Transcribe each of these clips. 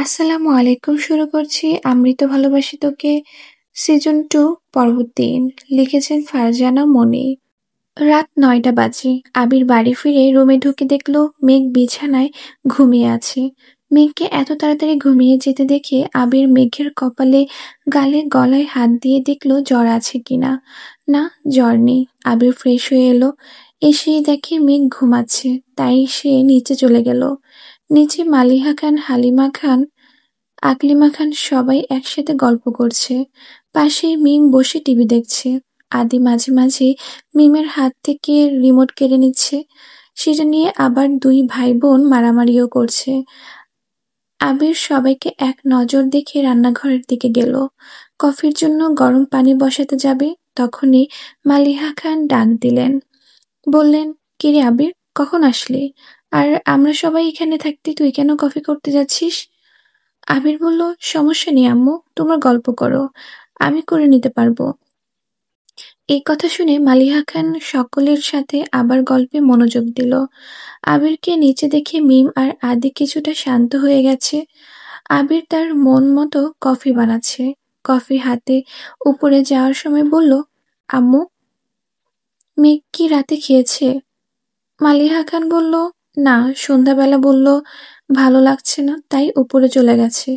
আসসালামু আলাইকুম। শুরু করছি আমৃত ভালোবাসি তোকে সিজন 2 পর্ব 3। লিখেছেন ফারজানা মনি। রাত 9টা বাজে। আবির বাড়ি ফিরে রুমে ঢুকে দেখলো মেঘ বিছানায় ঘুমিয়ে আছে। মেঘকে এত তাড়াতাড়ি ঘুমিয়ে যেতে দেখে আবির মেঘের কপালে, গালে, গলায় হাত দিয়ে দেখলো জ্বর আছে কিনা। না, জ্বর নেই। আবির ফ্রেশ হয়ে এলো। এসেই দেখে মেঘ ঘুমাচ্ছে, তাই সে নিচে চলে গেল। নিচে মালিহা খান, হালিমা খান, আকলিমা খান সবাই একসাথে গল্প করছে। পাশেই মিম বসে টিভি দেখছে। আদি মাঝে মাঝে মিমের হাত থেকে রিমোট কেড়ে নিচ্ছে। সেটা নিয়ে আবার দুই ভাই বোন মারামারিও করছে। আবির সবাইকে এক নজর দেখে রান্নাঘরের দিকে গেল। কফির জন্য গরম পানি বসাতে যাবে, তখনই মালিহা খান ডাক দিলেন। বললেন, কিরে আবির, কখন আসলি? আর আমরা সবাই এখানে থাকতে তুই কেন কফি করতে যাচ্ছিস? আবির বলল, সমস্যা নেই আম্মু, তোমার গল্প করো, আমি করে নিতে পারবো। এই কথা শুনে মালিহা খান সকলের সাথে আবার গল্পে মনোযোগ দিল। আবিরকে নিচে দেখে মিম আর আদি কিছুটা শান্ত হয়ে গেছে। আবির তার মন মতো কফি বানাচ্ছে। কফি হাতে উপরে যাওয়ার সময় বলল, আম্মু, মেঘ কি রাতে খেয়েছে? মালিহা খান বলল, না, সন্ধ্যাবেলা বলল ভালো লাগছে না, তাই উপরে চলে গেছে।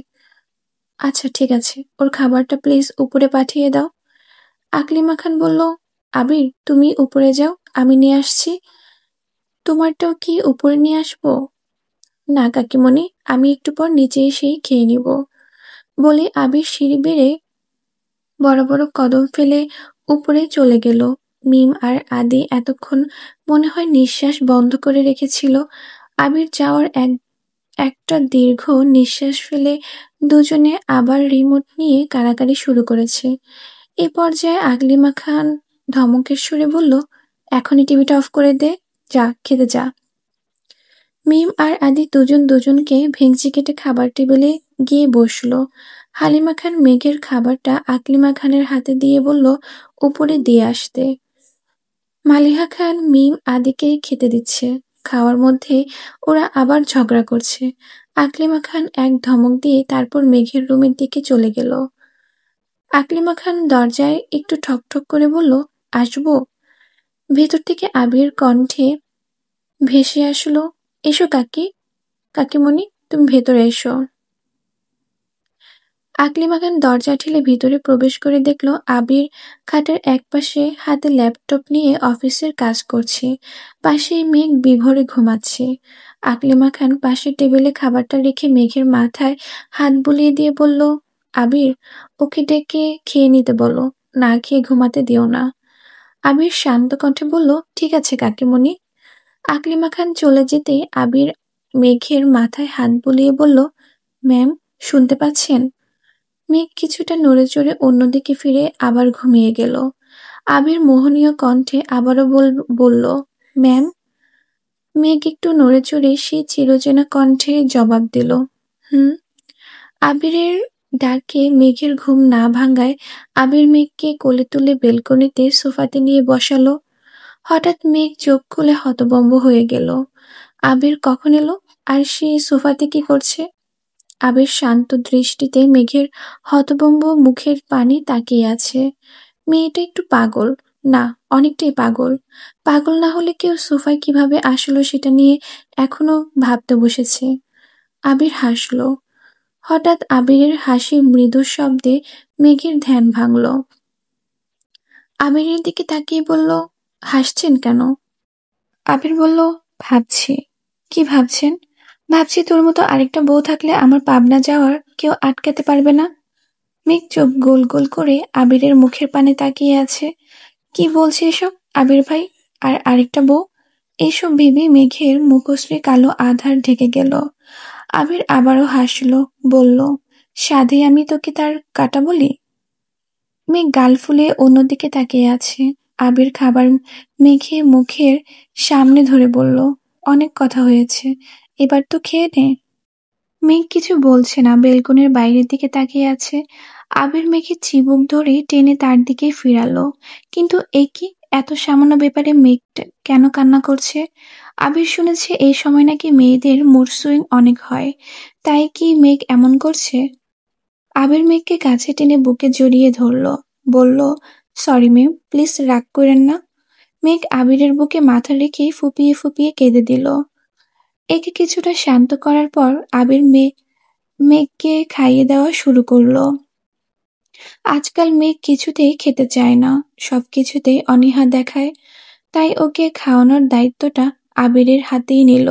আচ্ছা ঠিক আছে, ওর খাবারটা প্লিজ উপরে পাঠিয়ে দাও। আকলিমা খান বলল, আবির তুমি উপরে যাও, আমি নিয়ে আসছি। তোমারটাও কি উপরে নিয়ে আসবো? না কাকিমণি, আমি একটু পর নিচে এসেই খেয়ে নিব। বলে আবির সিঁড়ি বেড়ে বড় বড় কদম ফেলে উপরে চলে গেল। মিম আর আদি এতক্ষণ মনে হয় নিঃশ্বাস বন্ধ করে রেখেছিল। আবির যাওয়ার একটা দীর্ঘ নিঃশ্বাস ফেলে দুজনে আবার রিমোট নিয়ে কাড়াকাড়ি শুরু করেছে। এই পর্যায়ে আকলিমা খান ধমকের সুরে বলল, এখনই টিভিটা অফ করে দে, যা খেতে যা। মিম আর আদি দুজন দুজনকে ভেঙচি কেটে খাবার টেবিলে গিয়ে বসলো। হালিমা খান মেঘের খাবারটা আকলিমা খানের হাতে দিয়ে বলল, উপরে দিয়ে আসতে। মালিহা খান মিম আদিকে খেতে দিচ্ছে। খাওয়ার মধ্যে ওরা আবার ঝগড়া করছে। আকলিমা খান এক ধমক দিয়ে তারপর মেঘের রুমের দিকে চলে গেল। আকলিমা খান দরজায় একটু ঠকঠক করে বলল, আসবো? ভেতর থেকে আবির কণ্ঠে ভেসে আসলো, এসো কাকি, কাকিমণি তুমি ভেতরে এসো। আকলিমা খান দরজা ঠেলে ভিতরে প্রবেশ করে দেখল আবির খাটের একপাশে হাতে ল্যাপটপ নিয়ে অফিসের কাজ করছে। পাশেই মেঘ বিভোরে ঘুমাচ্ছে। আকলিমা খান পাশের টেবিলে খাবারটা রেখে মেঘের মাথায় হাত বুলিয়ে দিয়ে বলল, আবির, ওকে ডেকে খেয়ে নিতে বলো, না খেয়ে ঘুমাতে দিও না। আবির শান্ত কণ্ঠে বলল, ঠিক আছে কাকিমণি। আকলিমা খান চলে যেতে আবির মেঘের মাথায় হাত বুলিয়ে বলল, ম্যাম, শুনতে পাচ্ছেন? মেঘ কিছুটা নড়েচড়ে অন্যদিকে ফিরে আবার ঘুমিয়ে গেল। আবির মোহনীয় কণ্ঠে আবারও বলল, ম্যাম। মেঘ একটু নড়েচড়ে সেই চিরচেনা কণ্ঠে জবাব দিল, হুম। আবিরের ডাকে মেঘের ঘুম না ভাঙায় আবির মেঘকে কোলে তুলে বেলকনিতে সোফাতে নিয়ে বসালো। হঠাৎ মেঘ চোখ খুলে হতভম্ব হয়ে গেল। আবির কখন এলো? আর সে সোফাতে কি করছে? আবির শান্ত দৃষ্টিতে মেঘের হতভম্ব মুখের পানে তাকিয়ে আছে। মেয়েটা একটু পাগল, না, অনেকটাই পাগল। পাগল না হলে কেউ সোফায় কিভাবে আসলো সেটা নিয়ে এখনো ভাবতে বসেছে। আবির হাসল। হঠাৎ আবিরের হাসি মৃদু শব্দে মেঘের ধ্যান ভাঙল। আবিরের দিকে তাকিয়ে বলল, হাসছেন কেন? আবির বলল, ভাবছি। কি ভাবছেন? ভাবছি তোর মতো আরেকটা বউ থাকলে আমার পাবনা যাওয়ার কেউ আটকাতে পারবে না। মেঘ চোখ গোল গোল করে আবিরের মুখের পানে তাকিয়ে আছে। কি বলছে এসব আবির ভাই? আর আরেকটা বউ? এইসব ভেবে মেঘের মুখশ্রী কালো আধার ঢেকে গেল। আবির আবারও হাসলো, বলল, সাধে আমি তোকে তার কাটা বলি? মেঘ গাল ফুলে অন্যদিকে তাকিয়ে আছে। আবির খাবার মেঘে মুখের সামনে ধরে বলল, অনেক কথা হয়েছে, এবার তো খেয়ে নে। মেঘ কিছু বলছে না, বেলকনির বাইরের দিকে তাকিয়ে আছে। আবির মেঘের চিবুক ধরে টেনে তার দিকে ফিরালো। কিন্তু এ কি, এত সামান্য ব্যাপারে মেঘ কেন কান্না করছে? আবির শুনেছে এই সময় নাকি মেয়েদের মুড সুইং অনেক হয়। তাই কি মেঘ এমন করছে? আবির মেঘকে কাছে টেনে বুকে জড়িয়ে ধরল, বলল, সরি মেম, প্লিজ রাগ করেন না। মেঘ আবিরের বুকে মাথা রেখে ফুপিয়ে ফুপিয়ে কেঁদে দিল। একে কিছুটা শান্ত করার পর আবির মেঘকে খাইয়ে দেওয়া শুরু করলো। আজকাল মেঘ কিছুতেই খেতে চায় না, সবকিছুতেই অনীহা দেখায়। তাই ওকে খাওয়ানোর দায়িত্বটা আবিরের হাতেই নিল।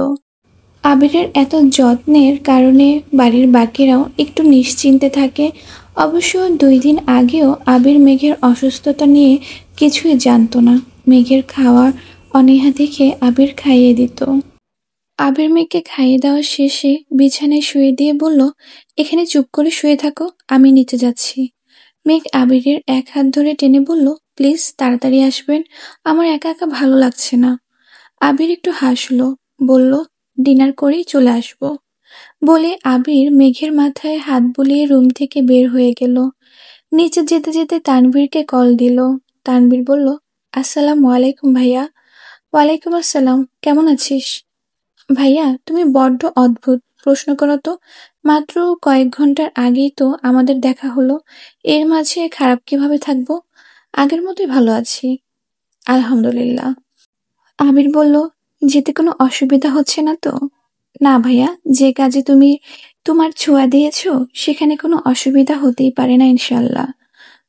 আবিরের এত যত্নের কারণে বাড়ির বাকিরাও একটু নিশ্চিন্তে থাকে। অবশ্য 2 দিন আগেও আবির মেঘের অসুস্থতা নিয়ে কিছুই জানতো না। মেঘের খাওয়ার অনীহা দেখে আবির খাইয়ে দিত। আবির মেঘকে খাইয়ে দেওয়া শেষে বিছানায় শুয়ে দিয়ে বলল, এখানে চুপ করে শুয়ে থাকো, আমি নিচে যাচ্ছি। মেঘ আবিরের এক হাত ধরে টেনে বলল, প্লিজ তাড়াতাড়ি আসবেন, আমার একা একা ভালো লাগছে না। আবির একটু হাসলো, বলল, ডিনার করেই চলে আসবো। বলে আবির মেঘের মাথায় হাত বুলিয়ে রুম থেকে বের হয়ে গেল। নিচে যেতে যেতে তানভীরকে কল দিল। তানভীর বলল, আসসালামু আলাইকুম ভাইয়া। ওয়ালাইকুম আসসালাম, কেমন আছিস? ভাইয়া তুমি বড্ড অদ্ভুত, প্রশ্ন করো তো। মাত্র কয়েক ঘন্টার আগেই তো আমাদের দেখা হলো, এর মাঝে খারাপ কিভাবে থাকবো? আগের মতোই ভালো আছি, আলহামদুলিল্লাহ। আবির বলল, যেতে কোনো অসুবিধা হচ্ছে না তো? না ভাইয়া, যে কাজে তুমি তোমার ছোঁয়া দিয়েছো সেখানে কোনো অসুবিধা হতেই পারে না ইনশাল্লাহ।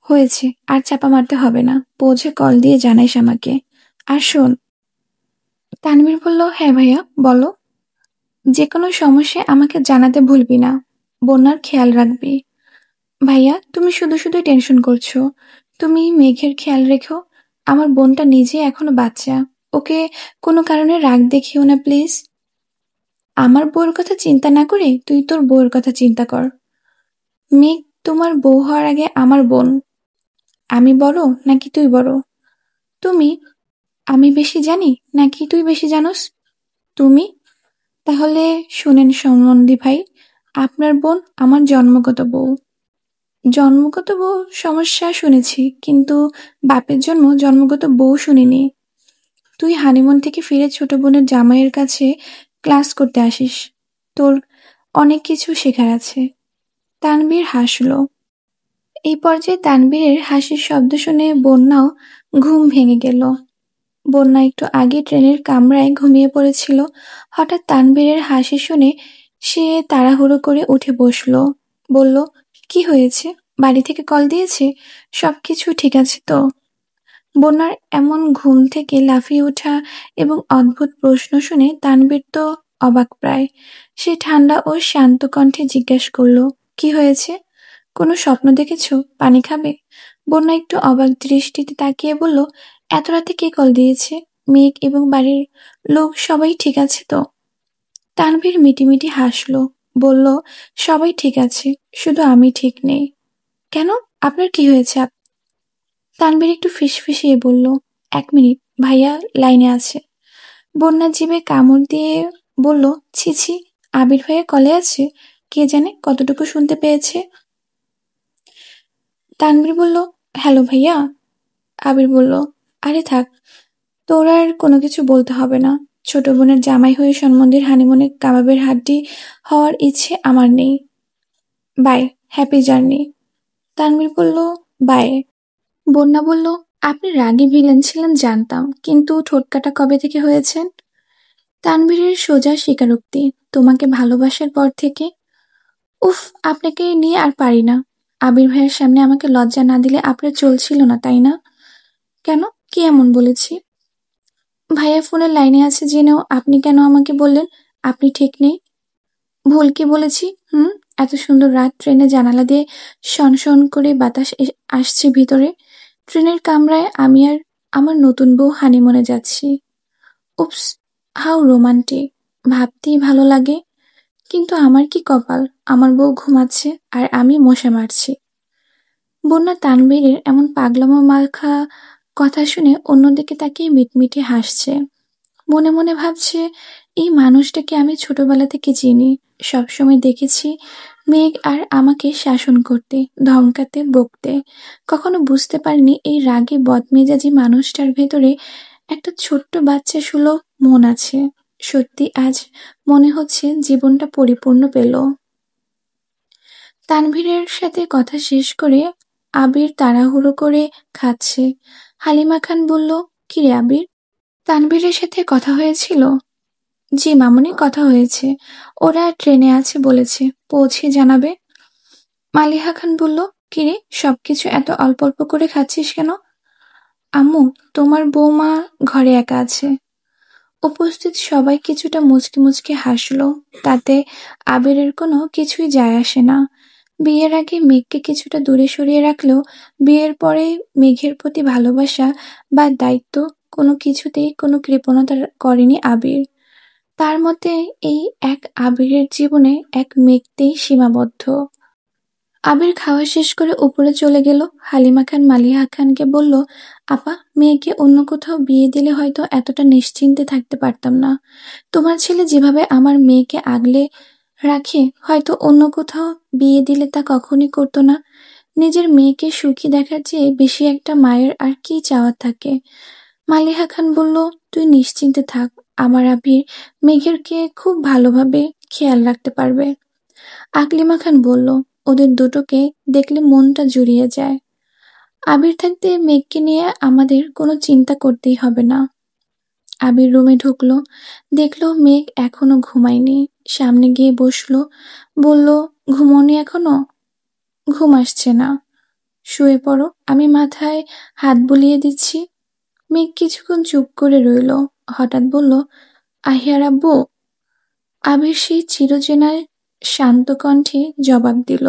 হয়েছে, আর চাপা মারতে হবে না, পৌঁছে কল দিয়ে জানাইস আমাকে। আর শোন। তানভীর বলল, হ্যাঁ ভাইয়া বলো। যে কোনো সমস্যায় আমাকে জানাতে ভুলবি না, বন্যার খেয়াল রাখবি। ভাইয়া তুমি শুধু শুধু টেনশন করছো, তুমি মেঘের খেয়াল রেখো। আমার বোনটা নিজে এখনো বাচ্চা, ওকে কোনো কারণে রাগ দেখিও না প্লিজ। আমার বউয়ের কথা চিন্তা না করে তুই তোর বউয়ের কথা চিন্তা কর। মেঘ তোমার বউ হওয়ার আগে আমার বোন। আমি বড় নাকি তুই বড়? তুমি। আমি বেশি জানি নাকি তুই বেশি জানোস? তুমি। তাহলে শুনেন সম্বন্ধী ভাই, আপনার বোন আমার জন্মগত বউ। জন্মগত বউ সমস্যা শুনেছি, কিন্তু বাপের জন্ম জন্মগত বউ শুনিনি। তুই হানিমুন থেকে ফিরে ছোট বোনের জামাইয়ের কাছে ক্লাস করতে আসিস, তোর অনেক কিছু শেখার আছে। তানবীর হাসলো। এই পর্যায়ে তানবীরের হাসির শব্দ শুনে বন্যাও ঘুম ভেঙে গেল। বন্যা একটু আগে ট্রেনের কামরায় ঘুমিয়ে পড়েছিল। হঠাৎ তানবীরের হাসি শুনে সে তাড়াহুড়ো করে উঠে বসলো। বলল, কি হয়েছে? বাড়ি থেকে কল দিয়েছে? সবকিছু ঠিক আছে তো? বন্যার এমন ঘুম থেকে লাফিয়ে ওঠা এবং অদ্ভুত প্রশ্ন শুনে তানবীর তো অবাক প্রায়। সে ঠান্ডা ও শান্ত কণ্ঠে জিজ্ঞেস করলো, কি হয়েছে? কোনো স্বপ্ন দেখেছো? পানি খাবে? বন্যা একটু অবাক দৃষ্টিতে তাকিয়ে বলল, এত রাতে কে কল দিয়েছে? মেঘ এবং বাড়ির লোক সবাই ঠিক আছে তো? তানভীর মিটিমিটি হাসলো, বলল, সবাই ঠিক আছে, শুধু আমি ঠিক নেই। কেন, আপনার কি হয়েছে? তানভীর একটু ফিসফিসিয়ে বলল, 1 মিনিট, ভাইয়া লাইনে আছে। বন্যা জিভে কামড় দিয়ে বলল, ছি ছি, আবির ভাইয়া কলে আছে, কে জানে কতটুকু শুনতে পেয়েছে। তানভীর বলল, হ্যালো ভাইয়া। আবির বলল, আরে থাক, তোর আর কোনো কিছু বলতে হবে না। ছোট বোনের জামাই হয়ে সন্মন্দির হানিমুনে কাবাবের হাড্ডি হওয়ার ইচ্ছে আমার নেই। By, happy journey. তানভীর বলল, বাই। বন্যা বলল, আপনি রাগী ভিলেন ছিলেন জানতাম, কিন্তু ঠোটকাটা কবে থেকে হয়েছেন? তানভীরের সোজা স্বীকারোক্তি, তোমাকে ভালোবাসার পর থেকে। উফ, আপনাকে নিয়ে আর পারি না। আবির ভাইয়ের সামনে আমাকে লজ্জা না দিলে আপনার চলছিল না, তাই না? কেন, কি এমন বলেছি? ভাইয়া ফোনের লাইনে আছে জেনেও আপনি কেন আমাকে বললেন আপনি ঠিক নেই? ভুল কি বলেছি? এত সুন্দর রাত, ট্রেনে জানালা দিয়ে শনশন করে বাতাস আসছে ভিতরে। ট্রেনের কামরায় আমি আর আমার নতুন বউ হানিমুনে যাচ্ছি। উপস, হাউ রোমান্টিক, ভাবতেই ভালো লাগে। কিন্তু আমার কি কপাল, আমার বউ ঘুমাচ্ছে আর আমি মশা মারছি। বন্যা তানবীরের এমন পাগলামো মাখা কথা শুনে অন্যদিকে তাকিয়ে মিটমিটে হাসছে। মনে মনে ভাবছে, এই মানুষটাকে আমি ছোটবেলা থেকে চিনি, সবসময় দেখেছি মেঘ আর আমাকে শাসন করতে, ধমকাতে, বকতে। কখনো বুঝতে পারিনি এই রাগে বদমেজাজি মানুষটার ভেতরে একটা ছোট্ট বাচ্চা সুলভ মন আছে। সত্যি আজ মনে হচ্ছে জীবনটা পরিপূর্ণ পেল। তানভীরের সাথে কথা শেষ করে আবির তাড়াহুড়ো করে খাচ্ছে। হালিমা খান বলল, কিরে আবির, তানভীরের সাথে কথা হয়েছিল? জি মামুনি, কথা হয়েছে। ওরা ট্রেনে আছে বলেছে, পৌঁছে জানাবে। মালিহা খান বলল, কিরে সবকিছু এত অল্প অল্প করে খাচ্ছিস কেন? আম্মু, তোমার বৌমা ঘরে একা আছে। উপস্থিত সবাই কিছুটা মুচকি মুচকি হাসলো। তাতে আবিরের কোনো কিছুই যায় আসে না। বিয়ের আগে মেঘকে কিছুটা দূরে সরিয়ে রাখলেও বিয়ের পরে মেঘের প্রতি ভালোবাসা বা দায়িত্ব কোনো কিছুতেই কোনো কৃপণতা করেনি আবির। তার মতে এই এক আবিরের জীবনে এক মেঘতেই সীমাবদ্ধ। আবির খাওয়া শেষ করে উপরে চলে গেল। হালিমা খান মালিহা খানকে বলল, আপা, মেয়েকে অন্য কোথাও বিয়ে দিলে হয়তো এতটা নিশ্চিন্তে থাকতে পারতাম না। তোমার ছেলে যেভাবে আমার মেয়েকে আগলে রাখে, হয়তো অন্য কোথাও বিয়ে দিলে তা কখনই করতো না। নিজের মেয়েকে সুখী দেখার চেয়ে বেশি একটা মায়ের আর কি চাওয়া থাকে। মালিহা খান বলল, তুই নিশ্চিন্তে থাক, আমার আবির মেঘেরকে খুব ভালোভাবে খেয়াল রাখতে পারবে। আকলিমা খান বলল, ওদের দুটোকে দেখলে মনটা জুড়িয়ে যায়। আবির থাকতে মেঘকে নিয়ে আমাদের কোনো চিন্তা করতেই হবে না। আবির রুমে ঢুকলো, দেখলো মেঘ এখনো ঘুমায়নি। সামনে গিয়ে বসলো, বলল, ঘুমোনি এখনো? ঘুম আসছে না। শুয়ে পড়ো, আমি মাথায় হাত বুলিয়ে দিচ্ছি। মেঘ কিছুক্ষণ চুপ করে রইল, হঠাৎ বলল, আহিয়া আব্বু। আবির সেই চিরচেনা শান্ত কণ্ঠে জবাব দিল,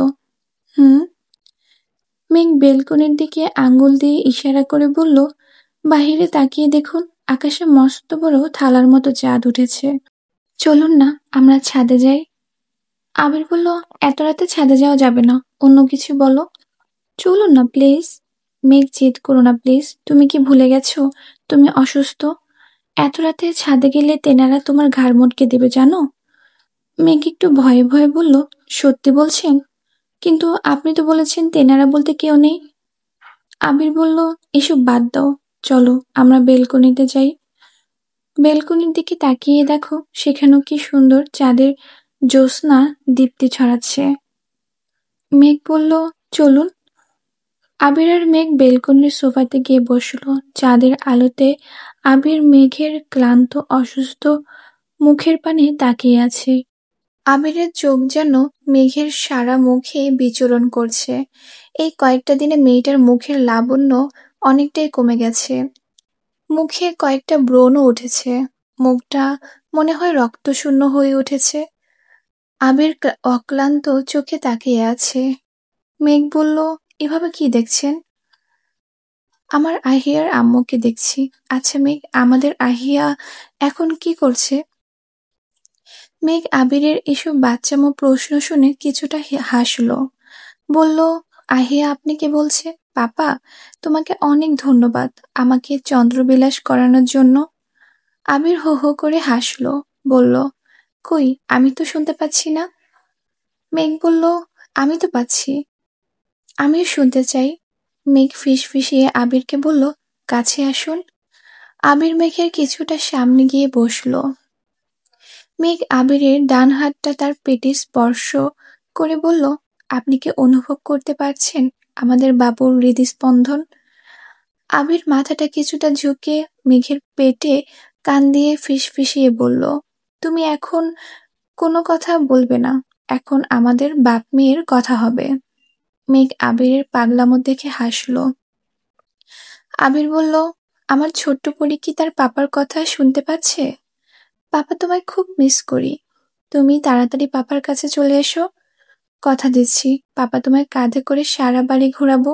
হুম। মেঘ বেলকনির দিকে আঙ্গুল দিয়ে ইশারা করে বলল, বাহিরে তাকিয়ে দেখুন, আকাশে মস্ত বড় থালার মতো চাঁদ উঠেছে। চলুন না আমরা ছাদে যাই। আবির বলল, এত রাতে ছাদে যাওয়া যাবে না, অন্য কিছু বলো। চলুন না প্লিজ। মেঘ, জেদ করো না প্লিজ, তুমি কি ভুলে গেছো তুমি অসুস্থ? এত রাতে ছাদে গেলে তেনারা তোমার ঘাড় মটকে দেবে জানো। মেঘ একটু ভয়ে ভয়ে বলল, সত্যি বলছেন? কিন্তু আপনি তো বলেছেন তেনারা বলতে কেউ নেই। আবির বলল, এসব বাদ দাও, চলো আমরা বেলকনিতে যাই। বেলকনির দিকে তাকিয়ে দেখো, সেখানেও কি সুন্দর চাঁদের জ্যোৎস্না দীপ্তি ছড়াচ্ছে। মেঘ বলল, চলুন। আবির আর মেঘ বেলকনির সোফাতে গিয়ে বসলো। চাঁদের আলোতে আবির মেঘের ক্লান্ত অসুস্থ মুখের পানে তাকিয়ে আছে। আবিরের চোখ যেন মেঘের সারা মুখে বিচরণ করছে। এই কয়েকটা দিনে মেয়েটার মুখের লাবণ্য অনেকটাই কমে গেছে। মুখে কয়েকটা ব্রণও উঠেছে। মুখটা মনে হয় রক্তশূন্য হয়ে উঠেছে। আবির অক্লান্ত চোখে তাকিয়ে আছে। মেঘ বলল, এভাবে কি দেখছেন? আমার আহিয়ার আম্মুকে দেখছি। আচ্ছা মেঘ, আমাদের আহিয়া এখন কি করছে? মেঘ আবিরের এসব বাচ্চামো প্রশ্ন শুনে কিছুটা হাসল। বলল, আহিয়া আপনি কে বলছে? পাপা, তোমাকে অনেক ধন্যবাদ আমাকে চন্দ্রবিলাস করানোর জন্য। আবির হো হো করে হাসল, বলল, কই, আমি তো শুনতে পাচ্ছি না। মেঘ বলল, আমি তো পাচ্ছি। আমিও শুনতে চাই। মেঘ ফিসফিসিয়ে আবিরকে বলল, কাছে আসুন। আবির মেঘের কিছুটা সামনে গিয়ে বসলো। মেঘ আবিরের ডান হাতটা তার পেটে স্পর্শ করে বলল, আপনি কি অনুভব করতে পারছেন আমাদের বাবুর হৃদস্পন্দন? আবির মাথাটা কিছুটা ঝুঁকে মেঘের পেটে কান দিয়ে ফিসফিসিয়ে বলল, তুমি এখন কোনো কথা বলবে না, এখন আমাদের বাপ মেয়ের কথা হবে। মেঘ আবিরের পাগলামো দেখে হাসলো। আবির বলল, আমার ছোট্ট পরী কি তার পাপার কথা শুনতে পাচ্ছে? পাপা, তোমায় খুব মিস করি। তুমি তাড়াতাড়ি পাপার কাছে চলে এসো। কথা দিচ্ছি, পাপা তোমায় কাঁধে করে সারা বাড়ি ঘোরাবো,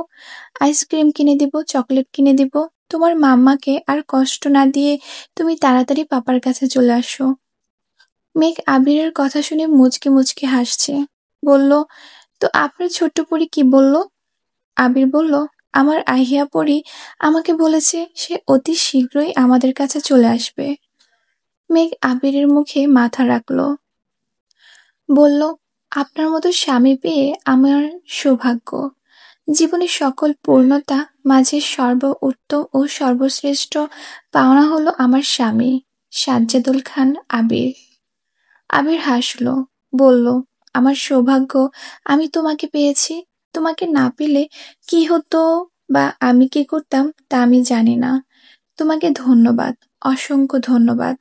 আইসক্রিম কিনে দিব, চকলেট কিনে দিব। তোমার মাম্মাকে আর কষ্ট না দিয়ে তুমি তাড়াতাড়ি পাপার কাছে চলে আসো। মেঘ আবিরের কথা শুনে মুচকি মুচকি হাসছে। বলল, তো আপনার ছোট্ট পরী কি বলল? আবির বলল, আমার আহিয়া পরী আমাকে বলেছে সে অতি শীঘ্রই আমাদের কাছে চলে আসবে। মেঘ আবিরের মুখে মাথা রাখলো, বলল, আপনার মতো স্বামী পেয়ে আমার সৌভাগ্য। জীবনের সকল পূর্ণতা মাঝে সর্ব উত্তম ও সর্বশ্রেষ্ঠ পাওনা হলো আমার স্বামী। সাজ্জাদুল খান আবির। আবির হাসল, বলল, আমার সৌভাগ্য আমি তোমাকে পেয়েছি। তোমাকে না পেলে কি হতো বা আমি কি করতাম তা আমি জানি না। তোমাকে ধন্যবাদ, অসংখ্য ধন্যবাদ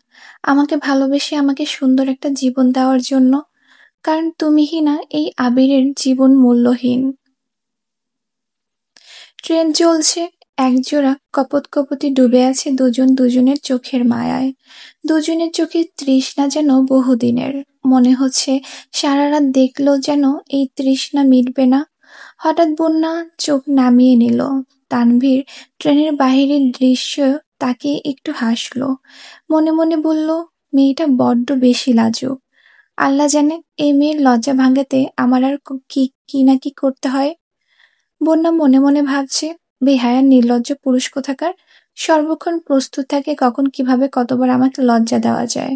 আমাকে ভালোবেসে আমাকে সুন্দর একটা জীবন দেওয়ার জন্য। কারণ তুমিই না এই আবিরের জীবন মূল্যহীন। ট্রেন চলছে, একজোড়া কপত কপতি ডুবে আছে দুজন দুজনের চোখের মায়ায়। দুজনের চোখে তৃষ্ণা যেন বহুদিনের। মনে হচ্ছে সারা রাত দেখলেও যেন এই তৃষ্ণা মিটবে না। হঠাৎ বন্যা চোখ নামিয়ে নিল। তানভীর ট্রেনের বাহিরের দৃশ্য তাকে একটু হাসলো। মনে মনে বলল, মেয়েটা বড্ড বেশি লাজুক। আল্লাহ জানে এই মেয়ের লজ্জা ভাঙাতে আমার আর কি কি না কি করতে হয়। বন্যা মনে মনে ভাবছে, বেহায়া নির্লজ্জ পুরুষ কোথাকার, সর্বক্ষণ প্রস্তুত থাকে কখন কিভাবে কতবার আমাকে লজ্জা দেওয়া যায়।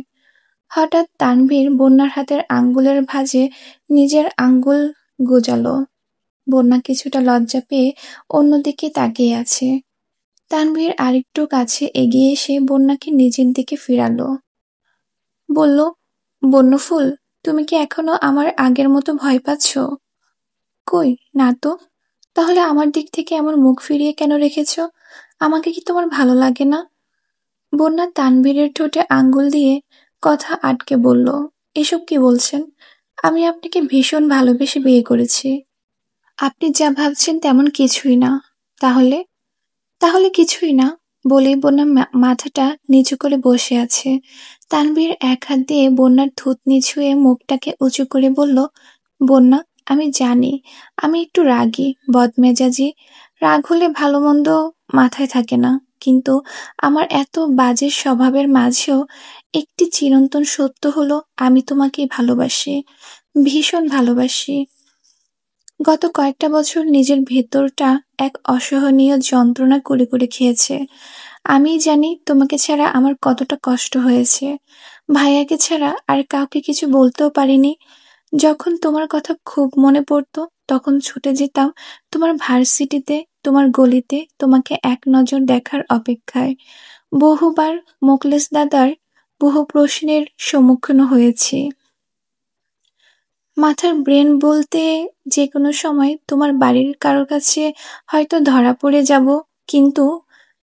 হঠাৎ তানভীর বন্যার হাতের আঙ্গুলের ভাঁজে নিজের আঙ্গুল গোজালো। বন্যা কিছুটা লজ্জা পেয়ে অন্যদিকে তাকিয়ে আছে। তানভীর আরেকটু কাছে এগিয়ে এসে বন্যাকে নিজের দিকে ফিরালো। বলল, বন্যফুল, তুমি কি এখনো আমার আগের মতো ভয় পাচ্ছ? কই না তো। তাহলে আমার দিক থেকে এমন মুখ ফিরিয়ে কেন রেখেছ? আমাকে কি তোমার ভালো লাগে না? বন্যা তানভীরের ঠোঁটে আঙ্গুল দিয়ে কথা আটকে বলল, এসব কি বলছেন? আমি আপনাকে ভীষণ ভালোবেসে বিয়ে করেছি। আপনি যা ভাবছেন তেমন কিছুই না। তাহলে? তাহলে কিছুই না বলেই বন্যা মাথাটা নিচু করে বসে আছে। তানভীর এক হাত দিয়ে বন্যার থুতনি ছুঁয়ে মুখটাকে উঁচু করে বলল, বন্যা, আমি জানি আমি একটু রাগী, বদমেজাজি। রাগ হলে ভালো মন্দ মাথায় থাকে না, কিন্তু আমার এত বাজে স্বভাবের মাঝেও একটি চিরন্তন সত্য হলো, আমি তোমাকে ভালোবাসি, ভীষণ ভালোবাসি। গত কয়েকটা বছর নিজের ভেতরটা এক অসহনীয় যন্ত্রণা কুরে কুরে খেয়েছে। আমি জানি তোমাকে ছাড়া আমার কতটা কষ্ট হয়েছে। ভাইয়াকে ছাড়া আর কাউকে কিছু বলতেও পারিনি। যখন তোমার কথা খুব মনে পড়তো তখন ছুটে যেতাম তোমার ভার্সিটিতে, তোমার গলিতে, তোমাকে এক নজর দেখার অপেক্ষায়। বহুবার মোকলেস দাদার বহু প্রশ্নের সম্মুখীন হয়েছি। মাথার ব্রেন বলতে যে কোনো সময় তোমার বাড়ির কারোর কাছে হয়তো ধরা পড়ে যাব, কিন্তু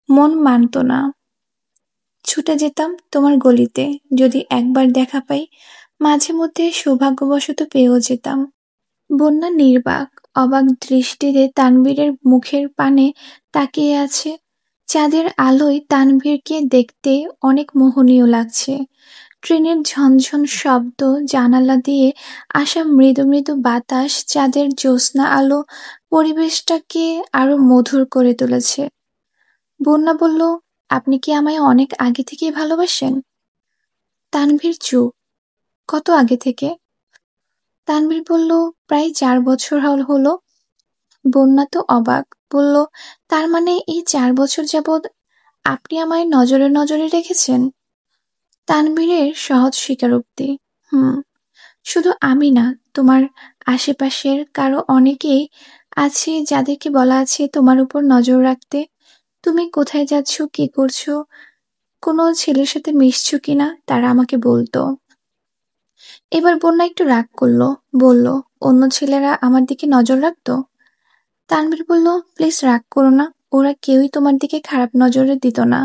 মন মানত না। ছুটে যেতাম তোমার গলিতে, যদি একবার দেখা পাই। মাঝে মধ্যে সৌভাগ্যবশত পেয়েও যেতাম। বন্যা নির্বাক, অবাক দৃষ্টিতে তানভীরের মুখের পানে তাকিয়ে আছে। চাঁদের আলোয় তানভীরকে দেখতে অনেক মোহনীয় লাগছে। ট্রেনের ঝনঝন শব্দ, জানালা দিয়ে আসা মৃদু মৃদু বাতাস, চাঁদের জ্যোৎস্না আলো পরিবেশটাকে আরো মধুর করে তুলেছে। বন্যা বলল, আপনি কি আমায় অনেক আগে থেকেই ভালোবাসেন? তানভীর চুপ। কত আগে থেকে? তানভীর বলল, প্রায় 4 বছর হলো। বন্যা তো অবাক, বলল, তার মানে এই 4 বছর যাবৎ আপনি আমায় নজরে নজরে রেখেছেন? তানভীরের সহজ স্বীকারোক্তি, হুম। শুধু আমি না, তোমার আশেপাশের কারো অনেকেই আছে যাদেরকে বলা আছে তোমার উপর নজর রাখতে। তুমি কোথায় যাচ্ছ, কি করছো, কোনো ছেলের সাথে মিশছো কিনা তারা আমাকে বলতো। এবার বন্যা একটু রাগ করলো, বলল, অন্য ছেলেরা আমার দিকে নজর রাখতো? তানভীর বলল, প্লিজ রাগ করো না, ওরা কেউই তোমার দিকে খারাপ নজরে দিত না,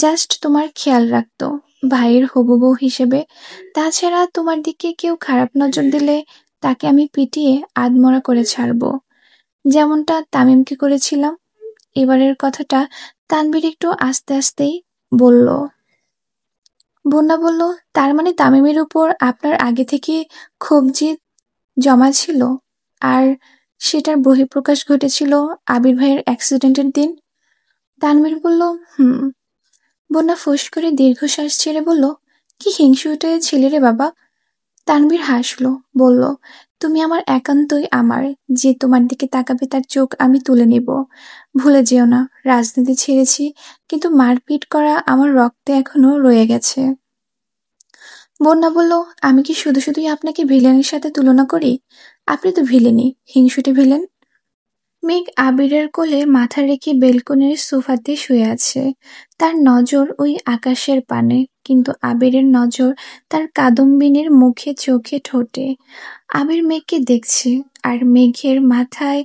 জাস্ট তোমার খেয়াল রাখতো ভাইয়ের হবু বউ হিসেবে। তাছাড়া তোমার দিকে কেউ খারাপ নজর দিলে তাকে আমি পিটিয়ে আধমরা করে ছাড়বো, যেমনটা তামিমকে করেছিলাম। এবারের কথাটা তানভীর একটু আস্তে আস্তেই বলল। বন্যা বলল, তার মানে তামিমের উপর আপনার আগে থেকে ক্ষোভ জিদ জমা ছিল, আর সেটার বহিঃপ্রকাশ ঘটেছিল আবির ভাইয়ের অ্যাক্সিডেন্টের দিন? তানভীর বলল, হুম। বন্যা ফুঁস করে দীর্ঘশ্বাস ছেড়ে বলল, কি হিংসুটে ছেলে রে বাবা। তানভীর হাসলো, বলল, তুমি আমার একান্তই আমার, যে তোমার দিকে তাকাবে তার চোখ আমি তুলে নেব। ভুলে যেও না, রাজনীতি ছেড়েছি, কিন্তু মারপিট করা আমার রক্তে এখনো রয়ে গেছে। বন্যা বলল, আমি কি শুধু শুধুই আপনাকে ভিলেনের সাথে তুলনা করি? আপনি তো ভিলেনই, হিংসুটে ভিলেন। মেঘ আবিরের কোলে মাথা রেখে বেলকনির সোফাতে শুয়ে আছে। তার নজর ওই আকাশের পানে, কিন্তু আবিরের নজর তার কাদম্বিনীর মুখে, চোখে, ঠোঁটে। আবির মেঘকে দেখছে আর মেঘের মাথায়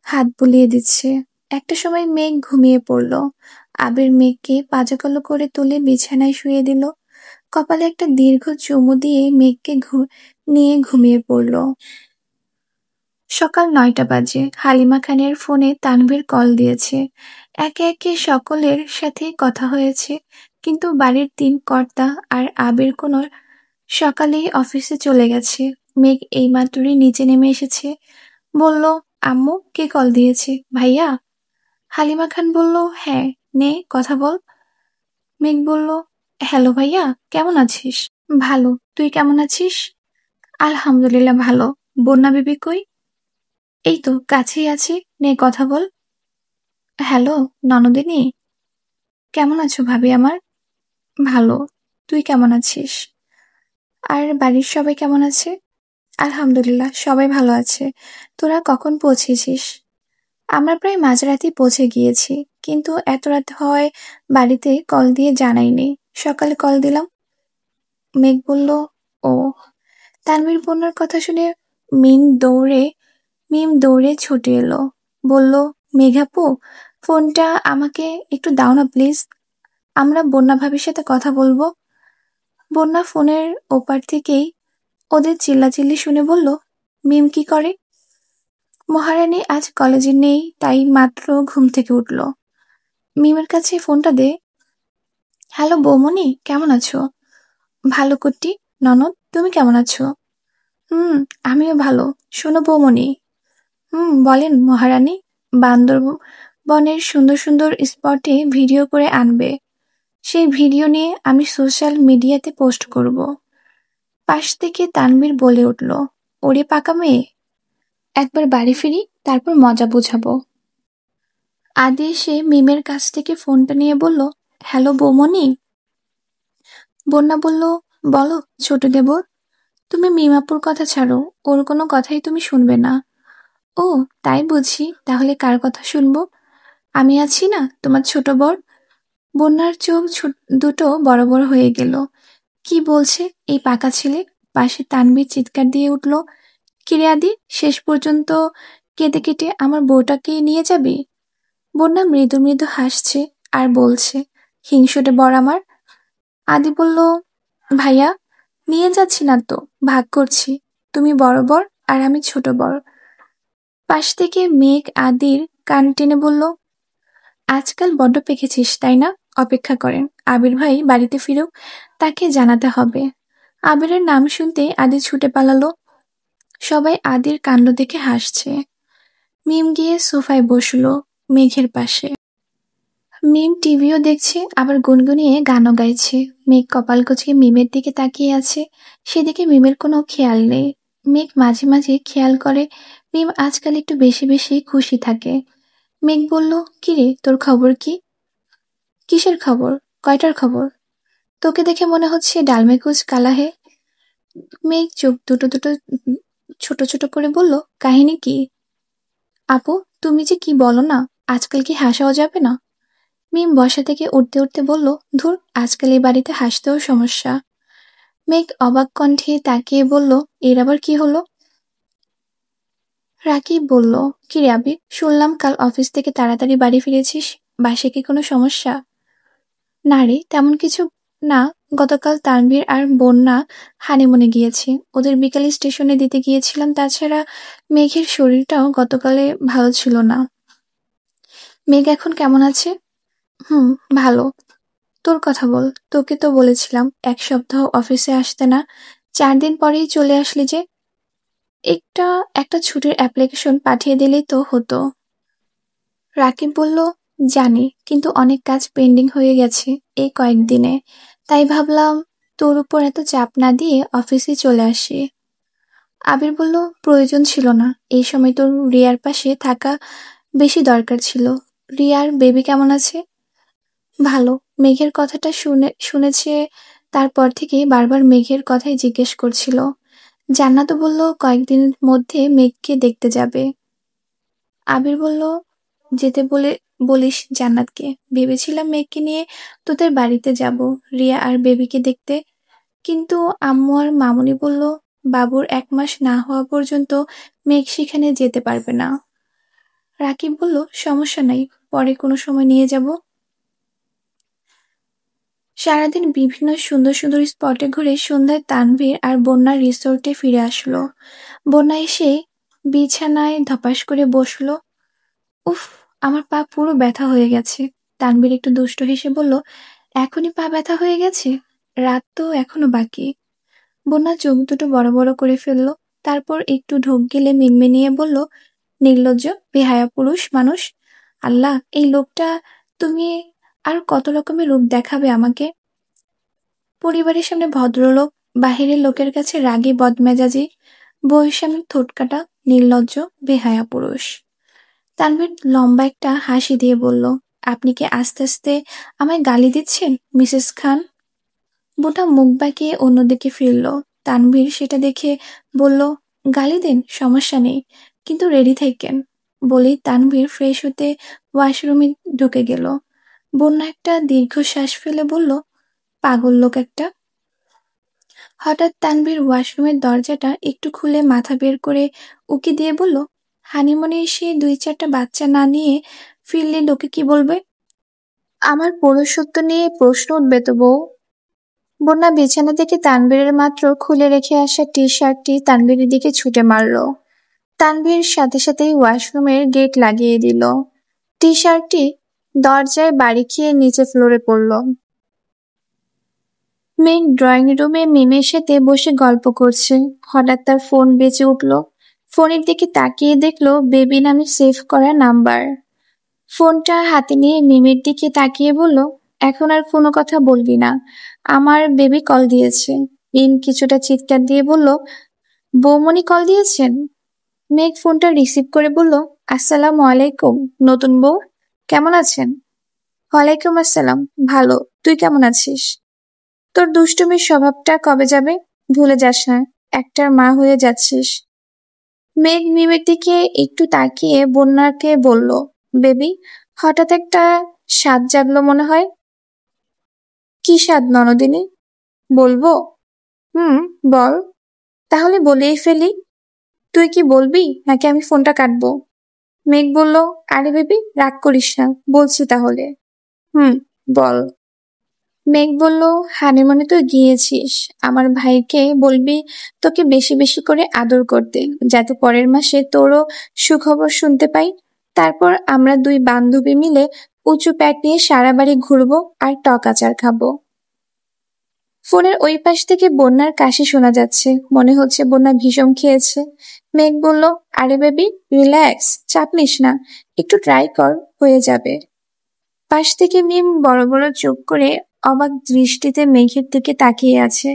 হাত বুলিয়ে দিচ্ছে। একটা সময় মেঘ ঘুমিয়ে পড়ল। আবির মেঘকে পাজাকলো করে তুলে বিছানায় শুয়ে দিল। কপালে একটা দীর্ঘ চুমু দিয়ে মেঘকে নিয়ে ঘুমিয়ে পড়ল। সকাল ৯টা বাজে। হালিমা খানের ফোনে তানভীর কল দিয়েছে। একে একে সকলের সাথে কথা হয়েছে, কিন্তু বাড়ির ৩ কর্তা আর আবির কোনো সকালেই অফিসে চলে গেছে। মেঘ এইমাত্রই নিচে নেমে এসেছে। বলল, আম্মু, কে কল দিয়েছে? ভাইয়া? হালিমা খান বলল, হ্যাঁ, নে কথা বল। মেঘ বলল, হ্যালো ভাইয়া, কেমন আছিস? ভালো, তুই কেমন আছিস? আলহামদুলিল্লাহ ভালো। বন্যা বেবি কই? এই তো কাছেই আছি, নে কথা বল। হ্যালো ননদিনী, কেমন আছো ভাবি আমার? ভালো, তুই কেমন আছিস? আর বাড়ির সবাই কেমন আছে? আলহামদুলিল্লাহ সবাই ভালো আছে। তোরা কখন পৌঁছেছিস? আমরা প্রায় মাঝরাতেই পৌঁছে গিয়েছি, কিন্তু এত রাত হওয়ায় বাড়িতে কল দিয়ে জানাইনি। সকালে কল দিলাম। মেঘ বলল, ও। তানভীর বন্যার কথা শুনে মিম দৌড়ে ছুটে এলো। বলল, মেঘাপু, ফোনটা আমাকে একটু দাও না প্লিজ, আমরা বন্যা ভাবির সাথে কথা বলবো। বন্যা ফোনের ওপার থেকেই ওদের চিল্লাচিল্লি শুনে বলল, মিম কি করে? মহারানী আজ কলেজে নেই, তাই মাত্র ঘুম থেকে উঠল। মিমের কাছে ফোনটা দে। হ্যালো বৌমনি, কেমন আছো? ভালো কুট্টি। ননদ, তুমি কেমন আছো? আমিও ভালো। শোনো বৌমনি। বলেন মহারানী। বান্দরবনের সুন্দর সুন্দর স্পটে ভিডিও করে আনবে। সেই ভিডিও নিয়ে আমি সোশ্যাল মিডিয়াতে পোস্ট করব। পাশ থেকে তানভীর বলে উঠল, ওরে পাকা মেয়ে, একবার বাড়ি ফিরি, তারপর মজা বোঝাবো। আদি এসে মিমের কাছ থেকে ফোনটা নিয়ে বলল, হ্যালো বৌমনি। বন্যা বলল, বলো ছোট দেবর। তুমি মিমাপুর কথা ছাড়ো, ওর কোনো কথাই তুমি শুনবে না। ও, তাই বুঝি, তাহলে কার কথা শুনবো? আমি আছি না, তোমার ছোট বর। বন্যার চোখ দুটো বড় বড় হয়ে গেল। কি বলছে এই পাকা ছেলে? পাশে তানভীর চিৎকার দিয়ে উঠল, কিরে আদি, শেষ পর্যন্ত কেঁদে কেটে আমার বউটাকে নিয়ে যাবি? বন্যা মৃদু মৃদু হাসছে আর বলছে, হিংসুটে বর আমার। আদি বলল, ভাইয়া, নিয়ে যাচ্ছি না তো, ভাগ করছি। তুমি বড় বর আর আমি ছোট বর। পাশ থেকে মেঘ আদির কান টেনে বলল, আজকাল বড্ড পেকেছিস তাই না? অপেক্ষা করেন, আবির ভাই বাড়িতে ফিরুক, তাকে জানাতে হবে। আবিরের নাম শুনতে আদি ছুটে পালালো। সবাই আদির কাণ্ড দেখে হাসছে। মিম গিয়ে সোফায় বসলো মেঘের পাশে। মিম টিভিও দেখছে, আবার গুনগুনিয়ে গানও গাইছে। মেঘ কপাল কুঁচকে মিমের দিকে তাকিয়ে আছে। সেদিকে মিমের কোনো খেয়াল নেই। মেঘ মাঝে মাঝে খেয়াল করে মিম আজকাল একটু বেশি বেশি খুশি থাকে। মেঘ বলল, কিরে, তোর খবর কি? কিসের খবর? কয়টার খবর? তোকে দেখে মনে হচ্ছে ডালমে কুচ কালা হে। মেঘ চোখ দুটো দুটো ছোট ছোট করে বলল, কাহিনী কি? আপু, তুমি যে কি বলো না, আজকাল কি হাসাও যাবে না? মিম বসা থেকে উঠতে উঠতে বলল, ধুর, আজকাল এই বাড়িতে হাসতেও সমস্যা। মেঘ অবাক কণ্ঠে তাকিয়ে বলল, এর আবার কি হলো? রাকিব বলল, কি রে আবির, শুনলাম কাল অফিস থেকে তাড়াতাড়ি বাড়ি ফিরেছিস, বাসে কি কোনো সমস্যা? না রে, তেমন কিছু না। গতকাল তানভীর আর বন্যা হানিমুনে গিয়েছে, ওদের বিকালে স্টেশনে দিতে গিয়েছিলাম। তাছাড়া মেঘের শরীরটাও গতকালে ভালো ছিল না। মেঘ এখন কেমন আছে? ভালো। তোর কথা বল, তোকে তো বলেছিলাম 1 সপ্তাহ অফিসে আসতে না, 4 দিন পরেই চলে আসলি যে। একটা ছুটির অ্যাপ্লিকেশন পাঠিয়ে দিলেই তো হতো। রাকিব বলল, জানি, কিন্তু অনেক কাজ পেন্ডিং হয়ে গেছে এই কয়েকদিনে, তাই ভাবলাম তোর উপর এত চাপ না দিয়ে অফিসে চলে আসি। আবির বলল, প্রয়োজন ছিল না, এই সময় তোর রিয়ার পাশে থাকা বেশি দরকার ছিল। রিয়ার বেবি কেমন আছে? ভালো। মেঘের কথাটা শুনেছে, তারপর থেকে বারবার মেঘের কথাই জিজ্ঞেস করছিল। জান্নাতও বলল কয়েকদিনের মধ্যে মেঘকে দেখতে যাবে। আবির বলল, যেতে বলে বলিস জান্নাতকে। ভেবেছিলাম মেঘকে নিয়ে তোদের বাড়িতে যাব, রিয়া আর বেবিকে দেখতে। কিন্তু আম্মু আর মামুনি বলল বাবুর 1 মাস না হওয়া পর্যন্ত মেঘ সেখানে যেতে পারবে না। রাকিব বলল সমস্যা নাই, পরে কোনো সময় নিয়ে যাব। সারাদিন বিভিন্ন সুন্দর সুন্দর স্পটে ঘুরে সন্ধ্যায় তানভীর আর বন্যার রিসোর্টে ফিরে আসলো। বন্যা এসে বিছানায় ধপাস করে বসলো। উফ, আমার পা পুরো ব্যথা হয়ে গেছে। তানভীর একটু দুষ্ট হেসে বলল, এখনই পা ব্যথা হয়ে গেছে? রাত তো এখনো বাকি। বন্যা চোখ দুটো বড় বড় করে ফেলল। তারপর একটু ঢোক গিলে মিনমিনিয়ে বলল, নির্লজ্জ বেহায়া পুরুষ মানুষ। আল্লাহ, এই লোকটা! তুমি আর কত রকমের রূপ দেখাবে আমাকে? পরিবারের সামনে ভদ্রলোক, বাহিরের লোকের কাছে রাগী বদমেজাজি, বউয়ের সামনে ঠোঁটকাটা নির্লজ্জ বেহায়া পুরুষ। তানভীর লম্বা একটা হাসি দিয়ে বলল, আপনি কি আস্তে আস্তে আমায় গালি দিচ্ছেন মিসেস খান? বোটা মুখ বাঁকিয়ে অন্যদিকে ফিরল। তানভীর সেটা দেখে বলল, গালি দেন, সমস্যা নেই, কিন্তু রেডি থাকেন। বলেই তানভীর ফ্রেশ হতে ওয়াশরুমে ঢুকে গেল। বন্যা একটা দীর্ঘশ্বাস ফেলে বলল, পাগল লোক একটা। হঠাৎ তানভীর ওয়াশরুমের দরজাটা একটু খুলে মাথা বের করে উকি দিয়ে বলল, হানিমুনে এসে 2-4টা বাচ্চা না নিয়ে ফিরলে লোকে কি বলবে? আমার পুরুষত্ব নিয়ে প্রশ্ন উঠবে তো বউ। বন্যা বিছানা থেকে তানভীরের মাত্র খুলে রেখে আসা টি শার্টটি তানভীরের দিকে ছুটে মারল। তানভীর সাথে সাথেই ওয়াশরুমের গেট লাগিয়ে দিল। টি শার্টটি দরজায় বাড়ি খেয়ে নিচে ফ্লোরে পড়ল। মেঘ ড্রয়িং রুমে মিমের সাথে বসে গল্প করছে। হঠাৎ তার ফোন বেজে উঠল। ফোনের দিকে তাকিয়ে দেখলো বেবি নামে সেভ করা নাম্বার। ফোনটা হাতে নিয়ে মিমের দিকে তাকিয়ে বলল, এখন আর কোনো কথা বলবি না, আমার বেবি কল দিয়েছে। মিম কিছুটা চিৎকার দিয়ে বলল, বৌমনি কল দিয়েছেন? মেঘ ফোনটা রিসিভ করে বলল, আসসালামু আলাইকুম নতুন বউ, কেমন আছেন? ওয়ালাইকুম আসসালাম, ভালো, তুই কেমন আছিস? তোর দুষ্টুমির স্বভাবটা কবে যাবে? ভুলে যাস না, একটার মা হয়ে যাচ্ছিস। মেঘ মিমের দিকে একটু তাকিয়ে বন্যাকে বলল, বেবি, হঠাৎ একটা স্বাদ জাগলো মনে হয়। কি স্বাদ ননদিনী? বলবো? হুম, বল। তাহলে বলেই ফেলি। তুই কি বলবি নাকি আমি ফোনটা কাটবো? মেঘ বলল, আরে বেবি রাগ করিস না, বলছি তাহলে। হুম, বল। মেঘ বলল, হানিমুনে তো গিয়েছিস, আমার ভাইকে বলবি তোকে বেশি বেশি করে আদর করতে, যাতে পরের মাসে তোরও সুখবর শুনতে পাই। তারপর আমরা দুই বান্ধবী মিলে উঁচু প্যাট নিয়ে সারা বাড়ি ঘুরবো আর টক আচার খাবো। ফোনের ওই পাশ থেকে বন্যার কাশি শোনা যাচ্ছে, মনে হচ্ছে বন্যা ভীষণ খেয়েছে। মেঘ বলল, আরে বেবি রিল্যাক্স, চাপ নিস না, একটু ট্রাই কর, হয়ে যাবে। পাশ থেকে মিম বড় বড় চোখ করে অবাক দৃষ্টিতে মেঘের দিকে তাকিয়ে আছে।